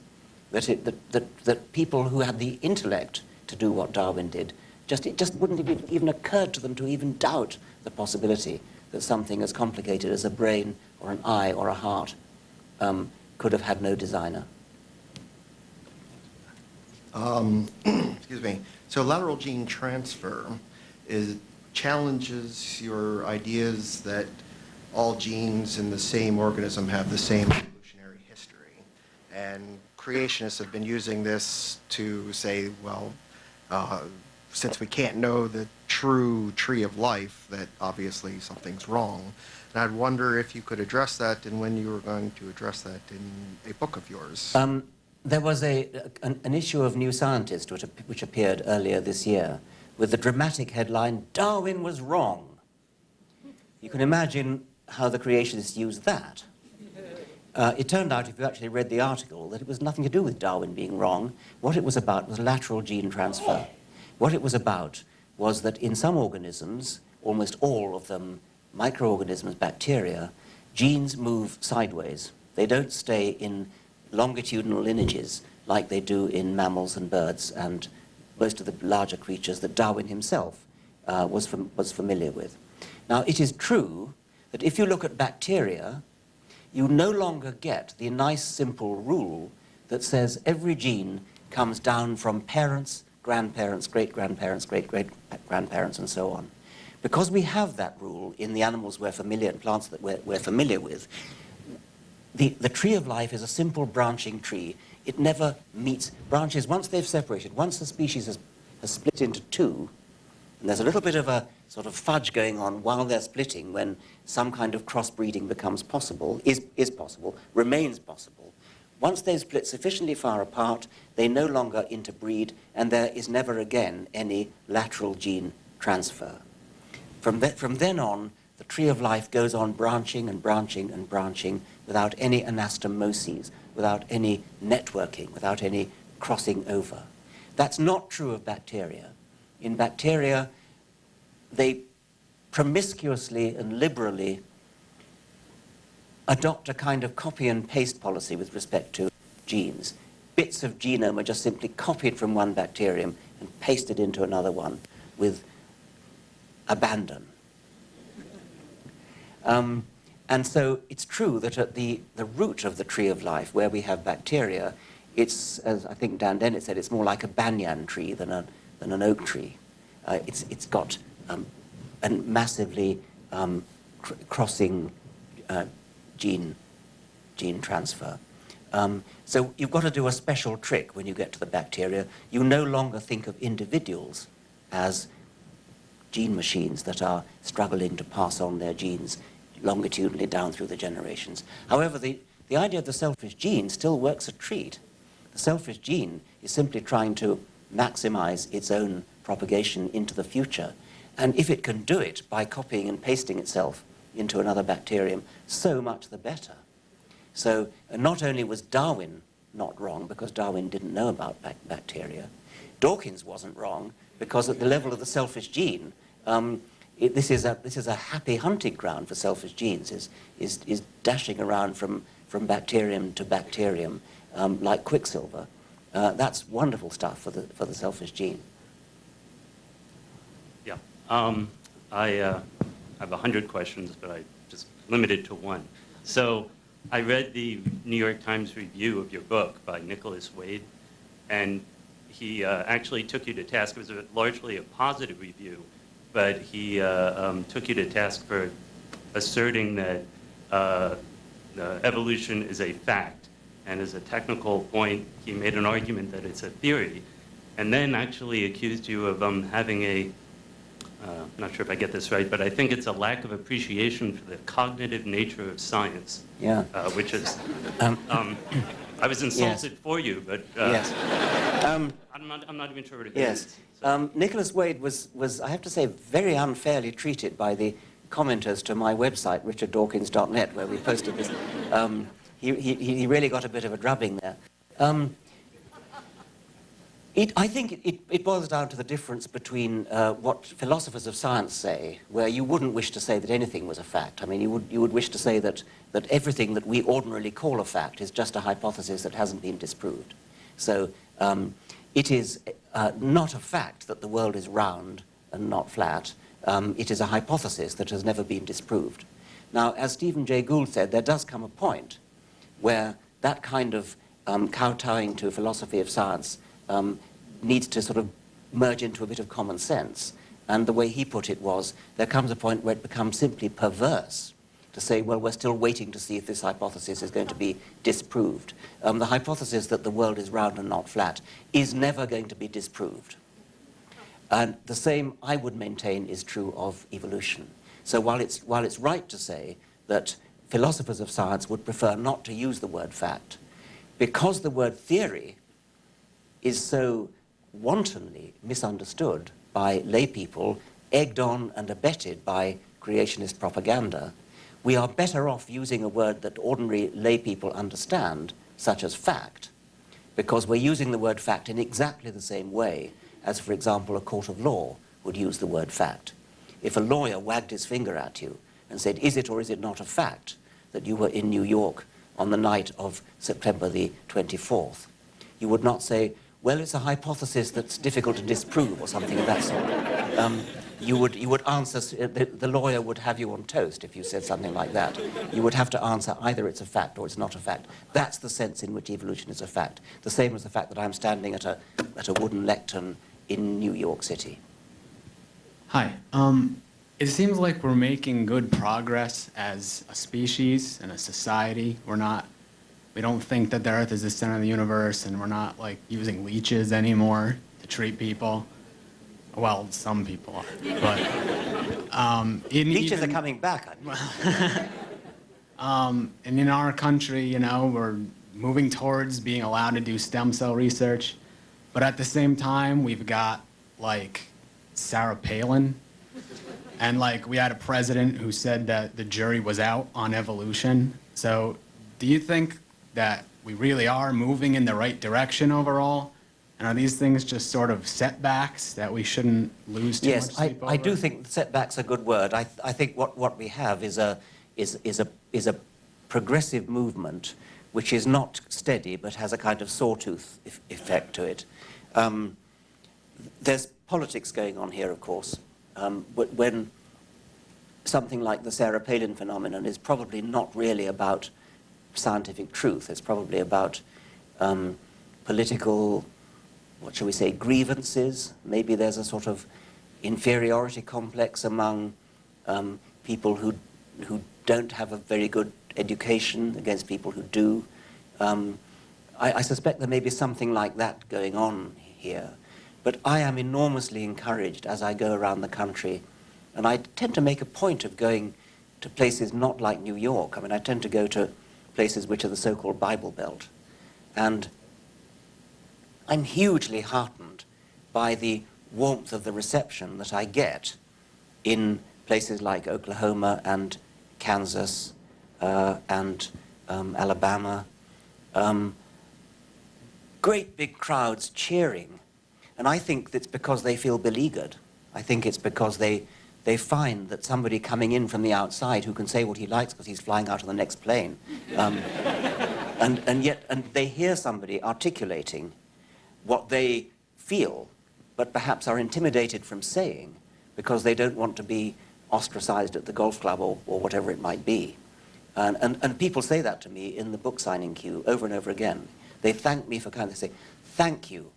that people who had the intellect to do what Darwin did, it just wouldn't have even occurred to them to even doubt the possibility that something as complicated as a brain or an eye or a heart could have had no designer. Excuse me. So lateral gene transfer challenges your ideas that all genes in the same organism have the same evolutionary history. And creationists have been using this to say, well, since we can't know the true tree of life, that obviously something's wrong. And I'd wonder if you could address that and when you were going to address that in a book of yours. There was an issue of New Scientist which appeared earlier this year with the dramatic headline, "Darwin was wrong." You can imagine how the creationists used that. It turned out, if you actually read the article, that it was nothing to do with Darwin being wrong. What it was about was lateral gene transfer. What it was about was that in some organisms, almost all of them, microorganisms, bacteria, genes move sideways. They don't stay in longitudinal lineages like they do in mammals and birds and most of the larger creatures that Darwin himself was familiar with. Now, it is true that if you look at bacteria, you no longer get the nice simple rule that says every gene comes down from parents, grandparents, great-grandparents, great-great-grandparents, and so on. Because we have that rule in the animals we're familiar, and plants that we're familiar with, the tree of life is a simple branching tree. It never meets branches. Once they've separated, once the species has split into two, and there's a little bit of a sort of fudge going on while they're splitting when some kind of crossbreeding becomes possible, is possible, remains possible. Once they've split sufficiently far apart, they no longer interbreed, and there is never again any lateral gene transfer. From then on, the tree of life goes on branching and branching and branching without any anastomoses, without any networking, without any crossing over. That's not true of bacteria. In bacteria, they promiscuously and liberally adopt a kind of copy and paste policy with respect to genes. Bits of genome are just simply copied from one bacterium and pasted into another one with abandon. And so it's true that at the root of the tree of life, where we have bacteria, it's, as I think Dan Dennett said, it's more like a banyan tree than an oak tree. It's got a massively crossing gene transfer. So you've got to do a special trick when you get to the bacteria. You no longer think of individuals as gene machines that are struggling to pass on their genes longitudinally down through the generations. However, the idea of the selfish gene still works a treat. The selfish gene is simply trying to maximize its own propagation into the future. And if it can do it by copying and pasting itself into another bacterium, so much the better. So not only was Darwin not wrong, because Darwin didn't know about bacteria, Dawkins wasn't wrong, because at the level of the selfish gene, this is a happy hunting ground for selfish genes, is dashing around from bacterium to bacterium like quicksilver. That's wonderful stuff for the selfish gene. Yeah, I have 100 questions, but I just limited to one. So I read the New York Times review of your book by Nicholas Wade, and he actually took you to task. It was largely a positive review, but he took you to task for asserting that evolution is a fact. And as a technical point, he made an argument that it's a theory, and then actually accused you of having a, I'm not sure if I get this right, but I think it's a lack of appreciation for the cognitive nature of science. Yeah. Which is, I was insulted yes. for you, but yes. I'm not even sure what it yes. is. So. Nicholas Wade was, I have to say, very unfairly treated by the commenters to my website, richarddawkins.net, where we posted this. He really got a bit of a drubbing there. I think it boils down to the difference between what philosophers of science say, where you wouldn't wish to say that anything was a fact. I mean, you would wish to say that everything that we ordinarily call a fact is just a hypothesis that hasn't been disproved. So it is not a fact that the world is round and not flat. It is a hypothesis that has never been disproved. Now, as Stephen Jay Gould said, there does come a point where that kind of kowtowing to philosophy of science needs to sort of merge into a bit of common sense. And the way he put it was, there comes a point where it becomes simply perverse to say, well, we're still waiting to see if this hypothesis is going to be disproved. The hypothesis that the world is round and not flat is never going to be disproved. And the same, I would maintain, is true of evolution. So while it's right to say that philosophers of science would prefer not to use the word fact, because the word theory is so wantonly misunderstood by lay people, egged on and abetted by creationist propaganda, we are better off using a word that ordinary lay people understand, such as fact, because we're using the word fact in exactly the same way as, for example, a court of law would use the word fact. If a lawyer wagged his finger at you and said, is it or is it not a fact that you were in New York on the night of September the 24th, you would not say, well, it's a hypothesis that's difficult to disprove or something of that sort. You would answer, the lawyer would have you on toast if you said something like that. You would have to answer either it's a fact or it's not a fact. That's the sense in which evolution is a fact. The same as the fact that I'm standing at a wooden lectern in New York City. Hi. It seems like we're making good progress as a species and a society. We don't think that the Earth is the center of the universe, and we're not like using leeches anymore to treat people. Well, some people are, but leeches are coming back. And in our country, you know, we're moving towards being allowed to do stem cell research, but at the same time, we've got like Sarah Palin. And like we had a president who said that the jury was out on evolution. So do you think that we really are moving in the right direction overall? And are these things just sort of setbacks that we shouldn't lose too much sleep over? I do think setback's a good word. I think what we have is a progressive movement which is not steady but has a kind of sawtooth effect to it. There's politics going on here, of course. When something like the Sarah Palin phenomenon is probably not really about scientific truth. It's probably about political, what shall we say, grievances. Maybe there's a sort of inferiority complex among people who don't have a very good education against people who do. I suspect there may be something like that going on here. But I am enormously encouraged as I go around the country, and I tend to make a point of going to places not like New York. I mean, I tend to go to places which are the so-called Bible Belt. And I'm hugely heartened by the warmth of the reception that I get in places like Oklahoma and Kansas and Alabama, great big crowds cheering. And I think it's because they feel beleaguered. I think it's because they find that somebody coming in from the outside who can say what he likes because he's flying out of the next plane. And yet they hear somebody articulating what they feel, but perhaps are intimidated from saying because they don't want to be ostracized at the golf club or whatever it might be. And people say that to me in the book signing queue over and over again. They thank me for coming. They say, thank you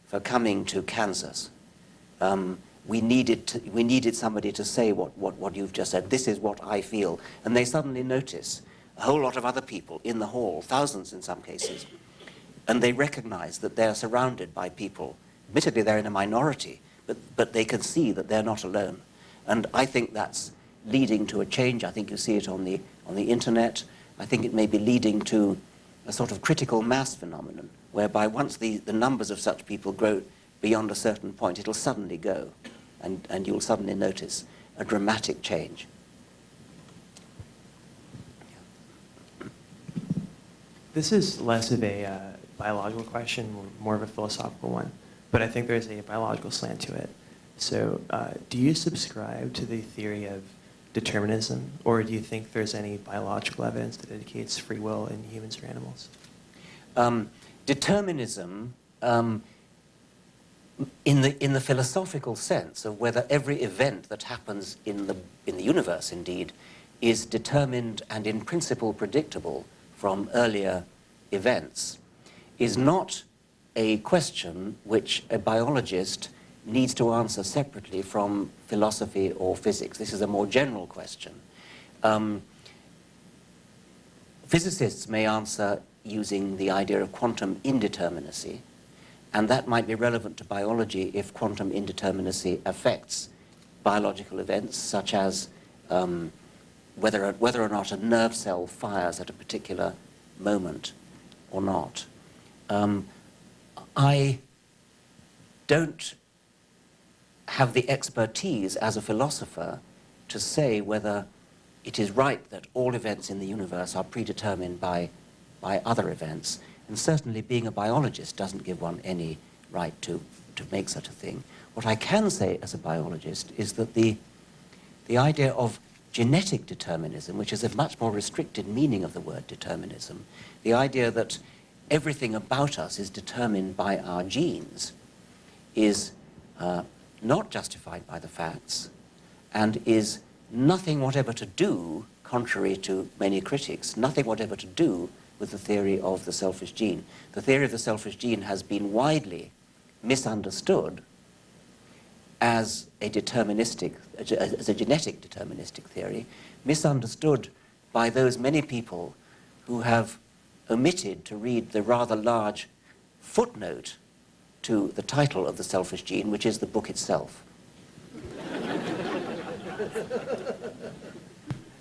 for coming to Kansas. We needed somebody to say what you've just said. This is what I feel. And they suddenly notice a whole lot of other people in the hall, thousands in some cases, and they recognize that they're surrounded by people. Admittedly, they're in a minority, but they can see that they're not alone. And I think that's leading to a change. I think you see it on the internet. I think it may be leading to a sort of critical mass phenomenon, whereby once the numbers of such people grow beyond a certain point, it'll suddenly go, and you'll suddenly notice a dramatic change. This is less of a biological question, more of a philosophical one, but I think there's a biological slant to it. So do you subscribe to the theory of determinism, or do you think there's any biological evidence that indicates free will in humans or animals? Determinism, in the philosophical sense of whether every event that happens in the universe, indeed, is determined and in principle predictable from earlier events, is not a question which a biologist needs to answer separately from philosophy or physics. This is a more general question. Physicists may answer using the idea of quantum indeterminacy, and that might be relevant to biology if quantum indeterminacy affects biological events, such as whether or not a nerve cell fires at a particular moment or not. I don't have the expertise as a philosopher to say whether it is right that all events in the universe are predetermined by other events, and certainly being a biologist doesn't give one any right to make such a thing. What I can say as a biologist is that the idea of genetic determinism, which is a much more restricted meaning of the word determinism, the idea that everything about us is determined by our genes, is not justified by the facts, and is nothing whatever to do, contrary to many critics, nothing whatever to do with the theory of the selfish gene. The theory of the selfish gene has been widely misunderstood as a genetic deterministic theory, misunderstood by those many people who have omitted to read the rather large footnote to the title of the selfish gene, which is the book itself.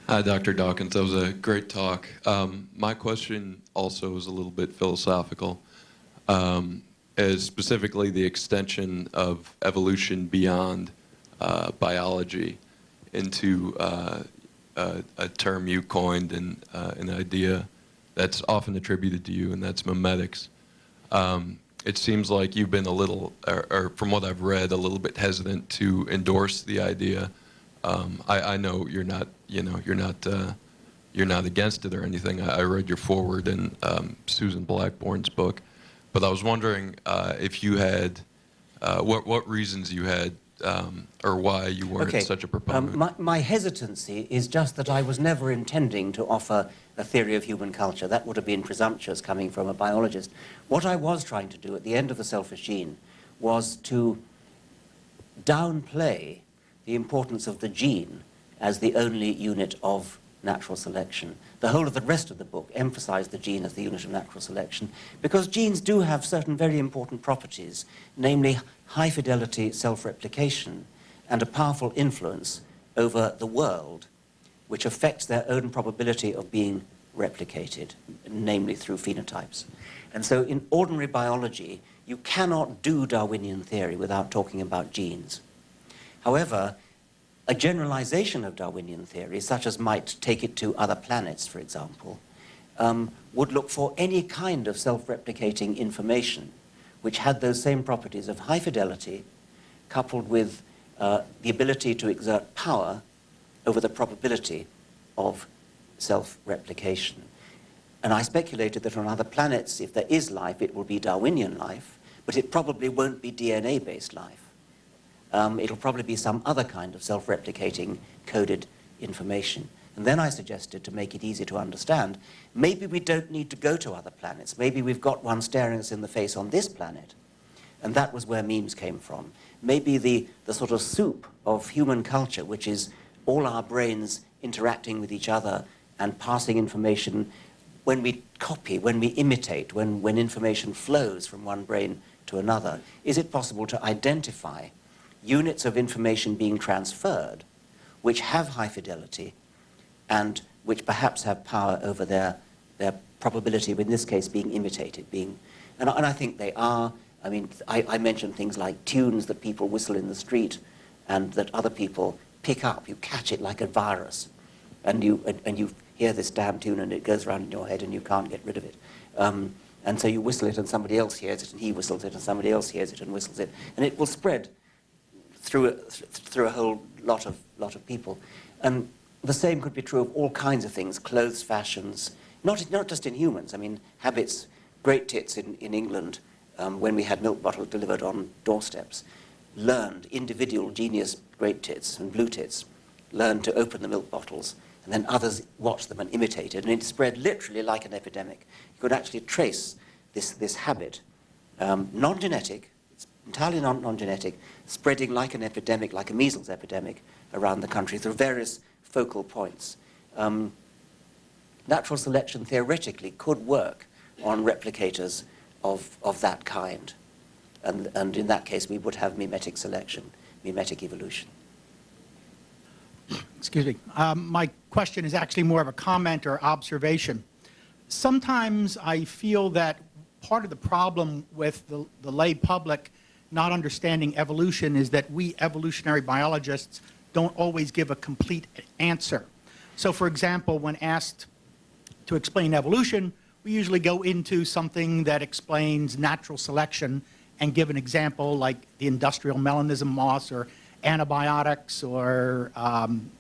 Hi, Dr. Dawkins. That was a great talk. My question also is a little bit philosophical, as specifically the extension of evolution beyond biology into a term you coined and an idea that's often attributed to you, and that's memetics. It seems like you've been a little, or from what I've read, a little bit hesitant to endorse the idea. I know you're not, you're not against it or anything. I read your foreword in Susan Blackbourne's book, but I was wondering if you had, what reasons you had, or why you weren't such a proponent. My hesitancy is just that I was never intending to offer a theory of human culture. That would have been presumptuous coming from a biologist. What I was trying to do at the end of The Selfish Gene was to downplay the importance of the gene as the only unit of natural selection. The whole of the rest of the book emphasized the gene as the unit of natural selection, because genes do have certain very important properties, namely high fidelity self-replication and a powerful influence over the world, which affects their own probability of being replicated, namely through phenotypes. And so in ordinary biology, you cannot do Darwinian theory without talking about genes. However, a generalization of Darwinian theory, such as might take it to other planets, for example, would look for any kind of self-replicating information which had those same properties of high fidelity coupled with the ability to exert power over the probability of self-replication. And I speculated that on other planets, if there is life, it will be Darwinian life, but it probably won't be DNA-based life. It'll probably be some other kind of self-replicating coded information. And then I suggested, to make it easy to understand, maybe we don't need to go to other planets. Maybe we've got one staring us in the face on this planet. And that was where memes came from. Maybe the sort of soup of human culture, which is all our brains interacting with each other and passing information when we copy, when we imitate, when information flows from one brain to another. Is it possible to identify units of information being transferred which have high fidelity and which perhaps have power over their probability of, in this case, being imitated, and I think they are. I mean, I mentioned things like tunes that people whistle in the street and that other people pick up. You catch it like a virus, and you hear this damn tune and it goes around in your head and you can't get rid of it. And so you whistle it and somebody else hears it and he whistles it and somebody else hears it and whistles it, and it will spread through a whole lot of people. And the same could be true of all kinds of things, clothes, fashions, not just in humans. I mean, habits. Great tits in England, when we had milk bottles delivered on doorsteps, learned, individual genius great tits and blue tits, learned to open the milk bottles, and then others watched them and imitated, and it spread literally like an epidemic. You could actually trace this habit, non-genetic, it's entirely non-genetic, spreading like an epidemic, like a measles epidemic, around the country through various focal points. Natural selection theoretically could work on replicators of that kind. And in that case, we would have mimetic selection, mimetic evolution. Excuse me. My question is actually more of a comment or observation. Sometimes I feel that part of the problem with the lay public not understanding evolution is that we evolutionary biologists don't always give a complete answer. So for example, when asked to explain evolution, we usually go into something that explains natural selection and give an example like the industrial melanism moss or antibiotics or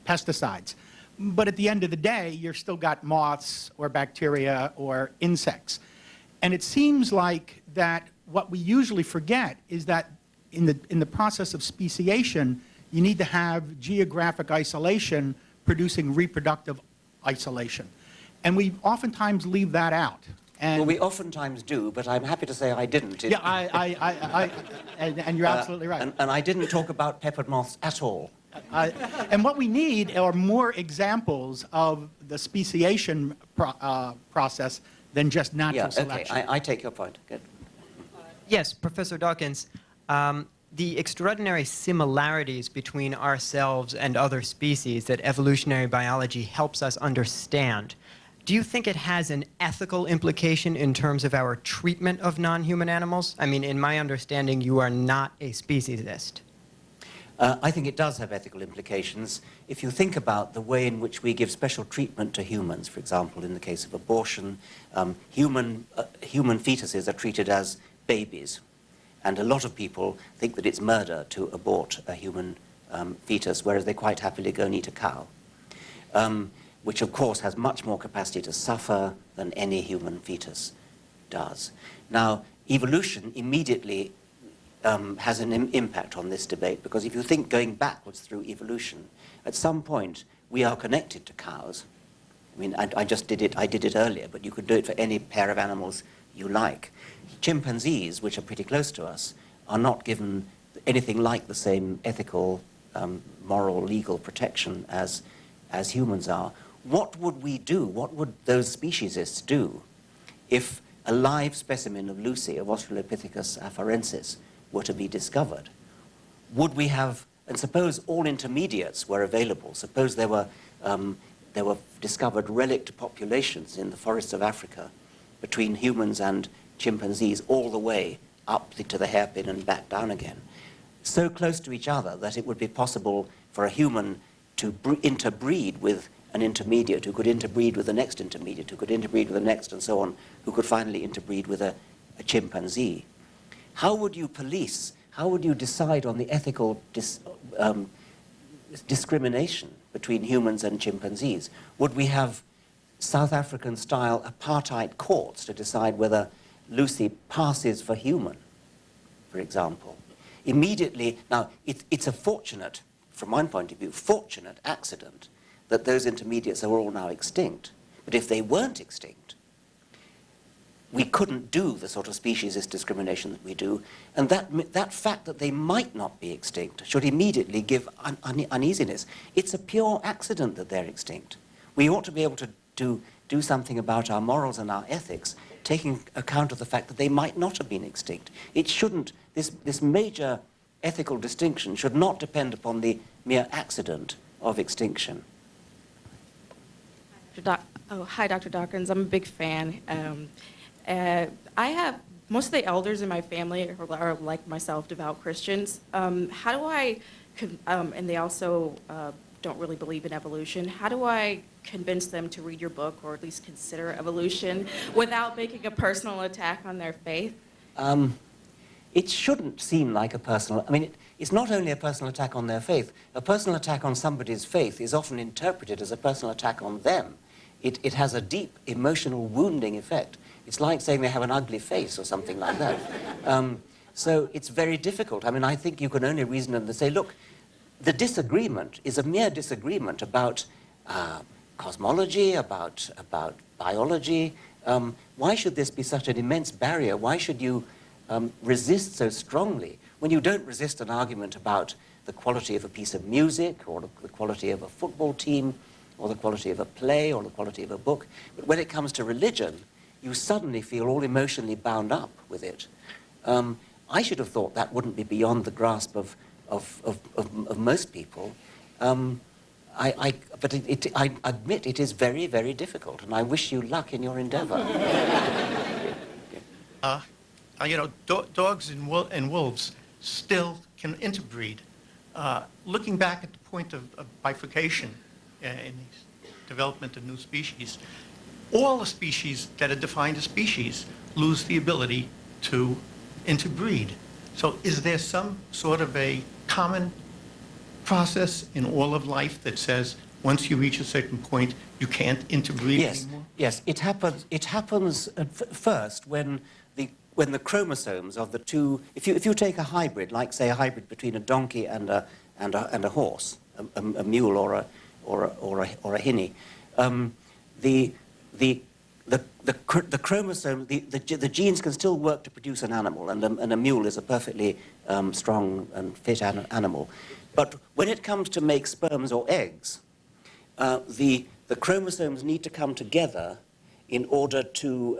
pesticides. But at the end of the day, you've still got moths or bacteria or insects. And it seems like that what we usually forget is that in the process of speciation, you need to have geographic isolation producing reproductive isolation. And we oftentimes leave that out. And well, we oftentimes do, but I'm happy to say I didn't. Yeah, and you're absolutely right. And I didn't talk about peppered moths at all. And what we need are more examples of the speciation process than just natural selection. Okay, I take your point. Good. Yes, Professor Dawkins. The extraordinary similarities between ourselves and other species that evolutionary biology helps us understand, do you think it has an ethical implication in terms of our treatment of non-human animals? I mean, in my understanding, you are not a speciesist. I think it does have ethical implications. If you think about the way in which we give special treatment to humans, for example, in the case of abortion, human fetuses are treated as babies. And a lot of people think that it's murder to abort a human fetus, whereas they quite happily go and eat a cow, which of course has much more capacity to suffer than any human fetus does. Now, evolution immediately has an impact on this debate, because if you think going backwards through evolution, at some point we are connected to cows. I mean, I just did it, I did it earlier, but you could do it for any pair of animals you like. Chimpanzees, which are pretty close to us, are not given anything like the same ethical, moral, legal protection as humans are. What would we do? What would those speciesists do if a live specimen of Lucy, of Australopithecus afarensis, were to be discovered? Would we have, and suppose all intermediates were available, suppose there were discovered relict populations in the forests of Africa between humans and chimpanzees all the way up to the hairpin and back down again, so close to each other that it would be possible for a human to interbreed with an intermediate who could interbreed with the next intermediate, who could interbreed with the next, and so on, who could finally interbreed with a chimpanzee. How would you police, how would you decide on the ethical discrimination between humans and chimpanzees? Would we have South African-style apartheid courts to decide whether Lucy passes for human, for example? Immediately, now, it's a fortunate, from my point of view, fortunate accident that those intermediates are all now extinct. But if they weren't extinct, we couldn't do the sort of speciesist discrimination that we do, and that fact that they might not be extinct should immediately give uneasiness. It's a pure accident that they're extinct. We ought to be able to do something about our morals and our ethics, taking account of the fact that they might not have been extinct. It shouldn't, this major ethical distinction should not depend upon the mere accident of extinction. Hi, Dr. Dawkins. I'm a big fan. I have, most of the elders in my family are like myself, devout Christians. How do I, and they also don't really believe in evolution, how do I convince them to read your book, or at least consider evolution, without making a personal attack on their faith? It shouldn't seem like a personal, I mean, it's not only a personal attack on their faith. A personal attack on somebody's faith is often interpreted as a personal attack on them. It has a deep emotional wounding effect. It's like saying they have an ugly face or something like that. So it's very difficult. I mean, I think you can only reason and say, look, the disagreement is a mere disagreement about cosmology, about biology. Why should this be such an immense barrier? Why should you resist so strongly when you don't resist an argument about the quality of a piece of music, or the quality of a football team, or the quality of a play, or the quality of a book? But when it comes to religion, you suddenly feel all emotionally bound up with it. I should have thought that wouldn't be beyond the grasp of most people. But I admit it is very, very difficult, and I wish you luck in your endeavor. You know, dogs and wolves still can interbreed. Looking back at the point of bifurcation in the development of new species, all the species that are defined as species lose the ability to interbreed. So is there some sort of a common process in all of life that says once you reach a certain point, you can't interbreed anymore? Yes, it happens first when the chromosomes of the two, if you take a hybrid, like say a hybrid between a donkey and a horse, a mule or a hinny, the chromosome, the genes can still work to produce an animal, and a mule is a perfectly strong and fit animal. But when it comes to make sperms or eggs, the chromosomes need to come together in order to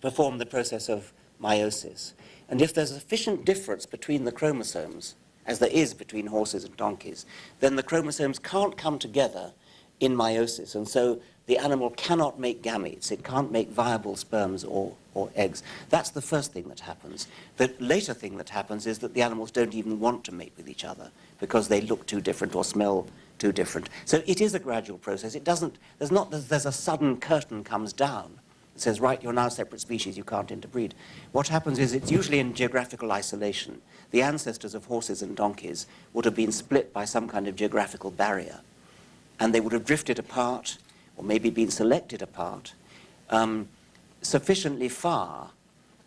perform the process of meiosis. And if there's a sufficient difference between the chromosomes, as there is between horses and donkeys, then the chromosomes can't come together in meiosis, and so the animal cannot make gametes. It can't make viable sperms or eggs. That's the first thing that happens. The later thing that happens is that the animals don't even want to mate with each other because they look too different or smell too different. So it is a gradual process. It doesn't, there's a sudden curtain comes down. It says, right, you're now a separate species, you can't interbreed. What happens is it's usually in geographical isolation. The ancestors of horses and donkeys would have been split by some kind of geographical barrier, and they would have drifted apart, or maybe been selected apart, sufficiently far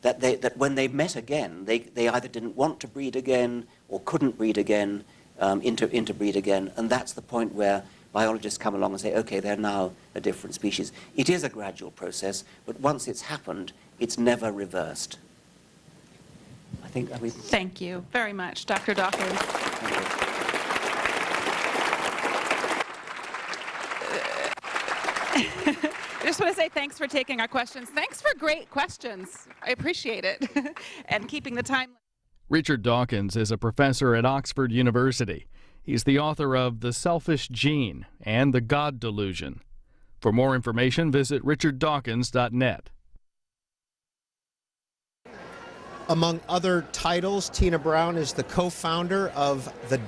that when they met again, they either didn't want to breed again or couldn't breed again, interbreed again, and that's the point where biologists come along and say, okay, they're now a different species. It is a gradual process, but once it's happened, it's never reversed. I think that we... Thank you very much, Dr. Dawkins. I just want to say thanks for taking our questions. Thanks for great questions. I appreciate it. And keeping the time. Richard Dawkins is a professor at Oxford University. He's the author of The Selfish Gene and The God Delusion. For more information, visit richarddawkins.net. Among other titles, Tina Brown is the co-founder of the